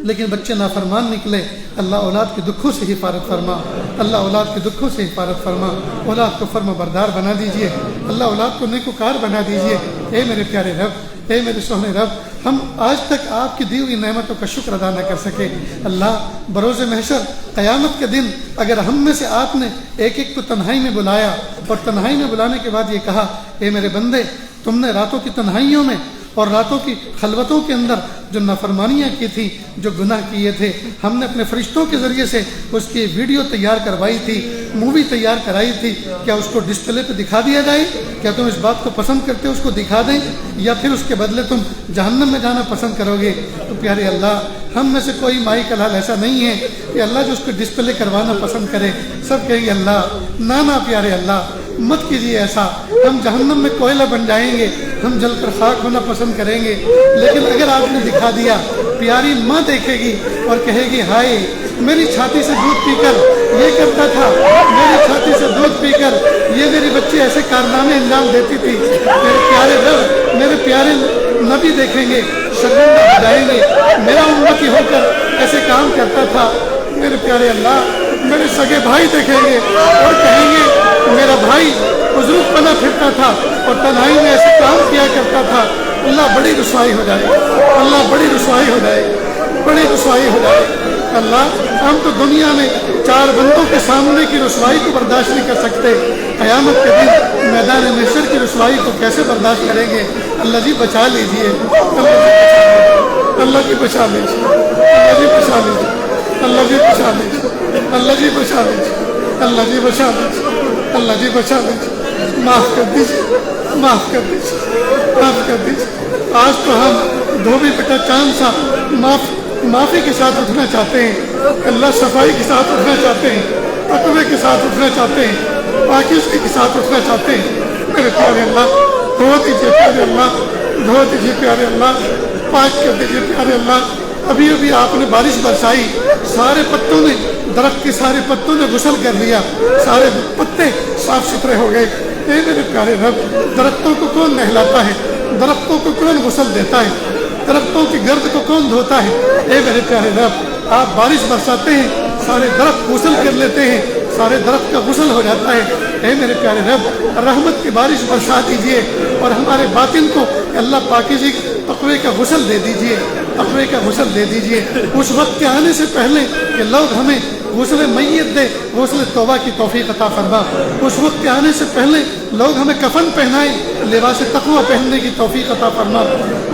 [SPEAKER 1] لیکن بچے نافرمان نکلے، اللہ اولاد کے دکھوں سے حفاظت فرما، اللہ اولاد کے دکھوں سے حفاظت فرما، اولاد کو فرما بردار بنا دیجئے، اللہ اولاد کو نیکوکار بنا دیجئے۔ اے میرے پیارے رب، اے میرے سونے رب، ہم آج تک آپ کی دی ہوئی نعمتوں کا شکر ادا نہ کر سکے، اللہ بروز محشر قیامت کے دن اگر ہم میں سے آپ نے ایک ایک کو تنہائی میں بلایا اور تنہائی میں بلانے کے بعد یہ کہا اے میرے بندے تم نے راتوں کی تنہائیوں میں اور راتوں کی خلوتوں کے اندر جو نافرمانیاں کی تھی، جو گناہ کیے تھے، ہم نے اپنے فرشتوں کے ذریعے سے اس کی ویڈیو تیار کروائی تھی، مووی تیار کرائی تھی، کیا اس کو ڈسپلے پہ دکھا دیا جائے؟ کیا تم اس بات کو پسند کرتے ہو اس کو دکھا دیں یا پھر اس کے بدلے تم جہنم میں جانا پسند کرو گے؟ تو پیارے اللہ، ہم میں سے کوئی مائی کا لال ایسا نہیں ہے کہ اللہ جو اس کو ڈسپلے کروانا پسند کرے، سب کہیں گے اللہ نانا پیارے اللہ مت کیجیے ایسا، ہم جہنم میں کوئلہ بن جائیں گے، ہم جل کر خاک ہونا پسند کریں گے۔ لیکن اگر آپ نے دکھا دیا، پیاری ماں دیکھے گی اور کہے گی ہائے میری چھاتی سے دودھ پی کر یہ کرتا تھا، میری چھاتی سے دودھ پی کر یہ میری بچی ایسے کارنامے انجام دیتی تھی۔ میرے پیارے رب، میرے پیارے نبی دیکھیں گے، شرمندہ ہو جائیں گے، میرا امتی ہو کر ایسے کام کرتا تھا۔ میرے پیارے اللہ، میرے سگے بھائی دیکھیں گے اور کہیں گے میرا بھائی بزرگ بنا پھرتا تھا اور تنہائی میں ایسے کام کیا کرتا تھا۔ اللہ بڑی رسوائی ہو جائے، اللہ بڑی رسوائی ہو جائے، بڑی رسوائی ہو جائے۔ اللہ ہم تو دنیا میں 4 بندوں کے سامنے کی رسوائی کو برداشت نہیں کر سکتے، قیامت کے دن میدان محشر کی رسوائی کو کیسے برداشت کریں گے؟ اللہ جی بچا لیجیے، اللہ جی بچا لیجیے، اللہ جی بچا لیجیے، اللہ جی بچا لیجیے، اللہ جی بچا لیجیے، اللہ جی بچا لیجیے، اللہ جی بچا لیجیے، معاف کر دیجیے، معاف کر دیجیے، معاف کر دیجیے۔ آج تو ہم دھوبی بیٹا چاند سا معافی کے ساتھ اٹھنا چاہتے ہیں اللہ، صفائی کے ساتھ اٹھنا چاہتے ہیں، تقوی کے ساتھ اٹھنا چاہتے ہیں، پاکیزگی کے ساتھ اٹھنا چاہتے ہیں۔ میرے پیارے اللہ دھو دیجیے، پیارے اللہ دھو دیجیے، پیارے اللہ پاک کر دیجیے، پیارے اللہ۔ ابھی ابھی آپ نے بارش برسائی، سارے پتوں نے، درخت کے سارے پتوں نے غسل کر لیا، سارے پتے صاف ستھرے ہو گئے۔ اے میرے پیارے رب، درختوں کو کون نہلاتا ہے؟ درختوں کو کون غسل دیتا ہے؟ درختوں کی گرد کو کون دھوتا ہے؟ اے میرے پیارے رب، آپ بارش برساتے ہیں، سارے درخت غسل کر لیتے ہیں، سارے درخت کا غسل ہو جاتا ہے۔ اے میرے پیارے رب، رحمت کی بارش برسا دیجیے اور ہمارے باطن کو اللہ پاکیزگی تقوی کا غسل دے دیجیے، تقوی کا غسل دے دیجیے۔ اس وقت کے آنے سے پہلے کہ لوگ ہمیں غسل میت دے، غسل توبہ کی توفیق عطا فرما۔ اس وقت کے آنے سے پہلے لوگ ہمیں کفن پہنائیں، لباس تقوی پہننے کی توفیق عطا فرما۔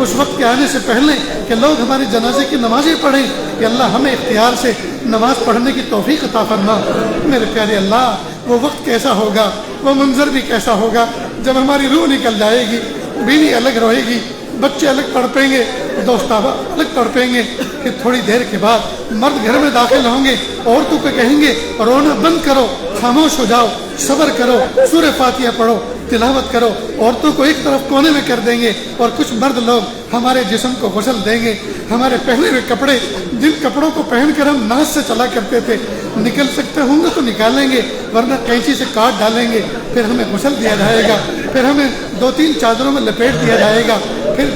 [SPEAKER 1] اس وقت کے آنے سے پہلے کہ لوگ ہمارے جنازے کی نمازیں پڑھیں، کہ اللہ ہمیں اختیار سے نماز پڑھنے کی توفیق عطا فرما۔ میرے پیارے اللہ، وہ وقت کیسا ہوگا، وہ منظر بھی کیسا ہوگا جب ہماری روح نکل جائے گی، بیوی الگ رہے گی، بچے الگ تڑپیں گے، دوست الگ تڑپیں گے۔ پھر تھوڑی دیر کے بعد مرد گھر میں داخل ہوں گے، عورتوں کو کہیں گے رونا بند کرو، خاموش ہو جاؤ، صبر کرو، سورہ فاتحہ پڑھو، تلاوت کرو۔ عورتوں کو ایک طرف کونے میں کر دیں گے اور کچھ مرد لوگ ہمارے جسم کو غسل دیں گے۔ ہمارے پہنے ہوئے کپڑے، جن کپڑوں کو پہن کر ہم ناز سے چلا کرتے تھے، نکل سکتے ہوں گے تو نکالیں گے، ورنہ قینچی سے کاٹ ڈالیں گے۔ پھر ہمیں غسل دیا جائے گا، پھر ہمیں 2-3 چادروں میں لپیٹ دیا جائے گا، پھر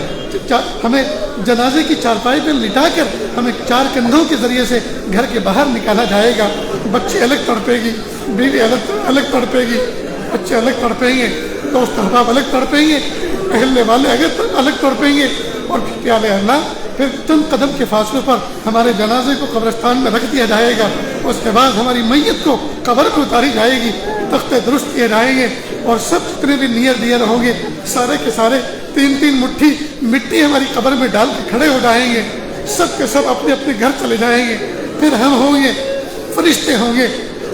[SPEAKER 1] ہمیں جنازے کی چارپائی پہ لٹا کر ہمیں 4 کندھوں کے ذریعے سے گھر کے باہر نکالا جائے گا۔ بچے الگ تڑپے گی، بیوی الگ تڑپے گی، بچے الگ تڑپیں گے، دوست احباب الگ تڑپیں گے، اہل والے الگ تڑپیں گے۔ اور پھر پیارے اللہ، پھر چند قدم کے فاصلے پر ہمارے جنازے کو قبرستان میں رکھ دیا جائے گا۔ اس کے بعد ہماری میت کو قبر میں اتاری جائے گی، تختے درست کیے جائیں گے، اور سب جتنے بھی نیئر دیئر ہوں گے، سارے کے سارے 3-3 مٹھی مٹی ہماری قبر میں ڈال کے کھڑے ہو جائیں گے۔ سب کے سب اپنے اپنے گھر چلے جائیں گے۔ پھر ہم ہوں گے، فرشتے ہوں گے،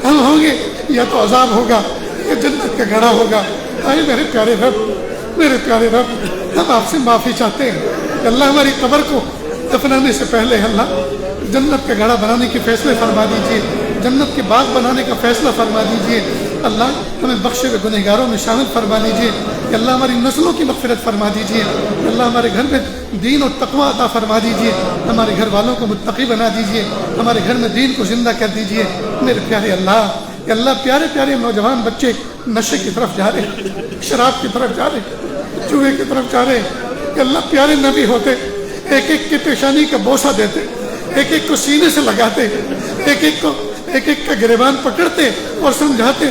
[SPEAKER 1] ہم ہوں گے، یا تو عذاب ہوگا یا جنت کا گھڑا ہوگا۔ آئے میرے پیارے رب، میرے پیارے رب، ہم آپ سے معافی چاہتے ہیں کہ اللہ ہماری قبر کو دفنانے سے پہلے اللہ جنت کا گھڑا بنانے کے فیصلے فرما دیجیے، جنت کے باغ بنانے کا فیصلہ فرما دیجیے۔ اللہ ہمیں بخشے ہوئے گنہگاروں میں شامل فرما لیجیے کہ اللہ ہماری نسلوں کی مغفرت فرما دیجیے۔ اللہ ہمارے گھر میں دین اور تقوی عطا فرما دیجیے، ہمارے گھر والوں کو متقی بنا دیجیے، ہمارے گھر میں دین کو زندہ کر دیجیے۔ میرے پیارے اللہ، کہ اللہ پیارے پیارے نوجوان بچے نشے کی طرف جا رہے، شراب کی طرف جا رہے، جوئے کی طرف جا رہے، کہ اللہ پیارے نبی ہوتے ایک ایک کے پیشانی کا بوسہ دیتے، ایک ایک کو سینے سے لگاتے، ایک ایک کا گریبان پکڑتے اور سمجھاتے۔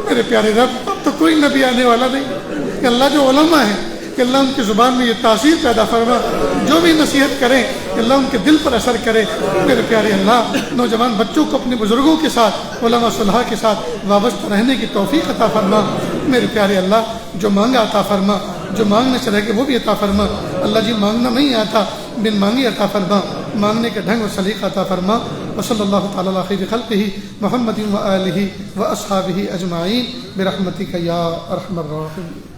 [SPEAKER 1] میرے پیارے رب، اب تو کوئی نبی آنے والا نہیں، کہ اللہ جو علماء ہیں، کہ اللہ ان کی زبان میں یہ تاثیر پیدا فرما، جو بھی نصیحت کریں کہ اللہ ان کے دل پر اثر کرے۔ میرے پیارے اللہ، نوجوان بچوں کو اپنے بزرگوں کے ساتھ، علماء صلحاء کے ساتھ وابستہ رہنے کی توفیق عطا فرما۔ میرے پیارے اللہ، جو مانگا عطا فرما، جو مانگنے سے رہ کے وہ بھی عطا فرما۔ اللہ جی مانگنا نہیں آتا، بن مانگی عطا فرما، مانگنے کا ڈھنگ و سلیقہ عطا فرما۔ وصلی اللہ تعالی علی خیر خلقہ محمد و آلہ و اصحابہ اجمعین برحمتک یا ارحم الراحمین۔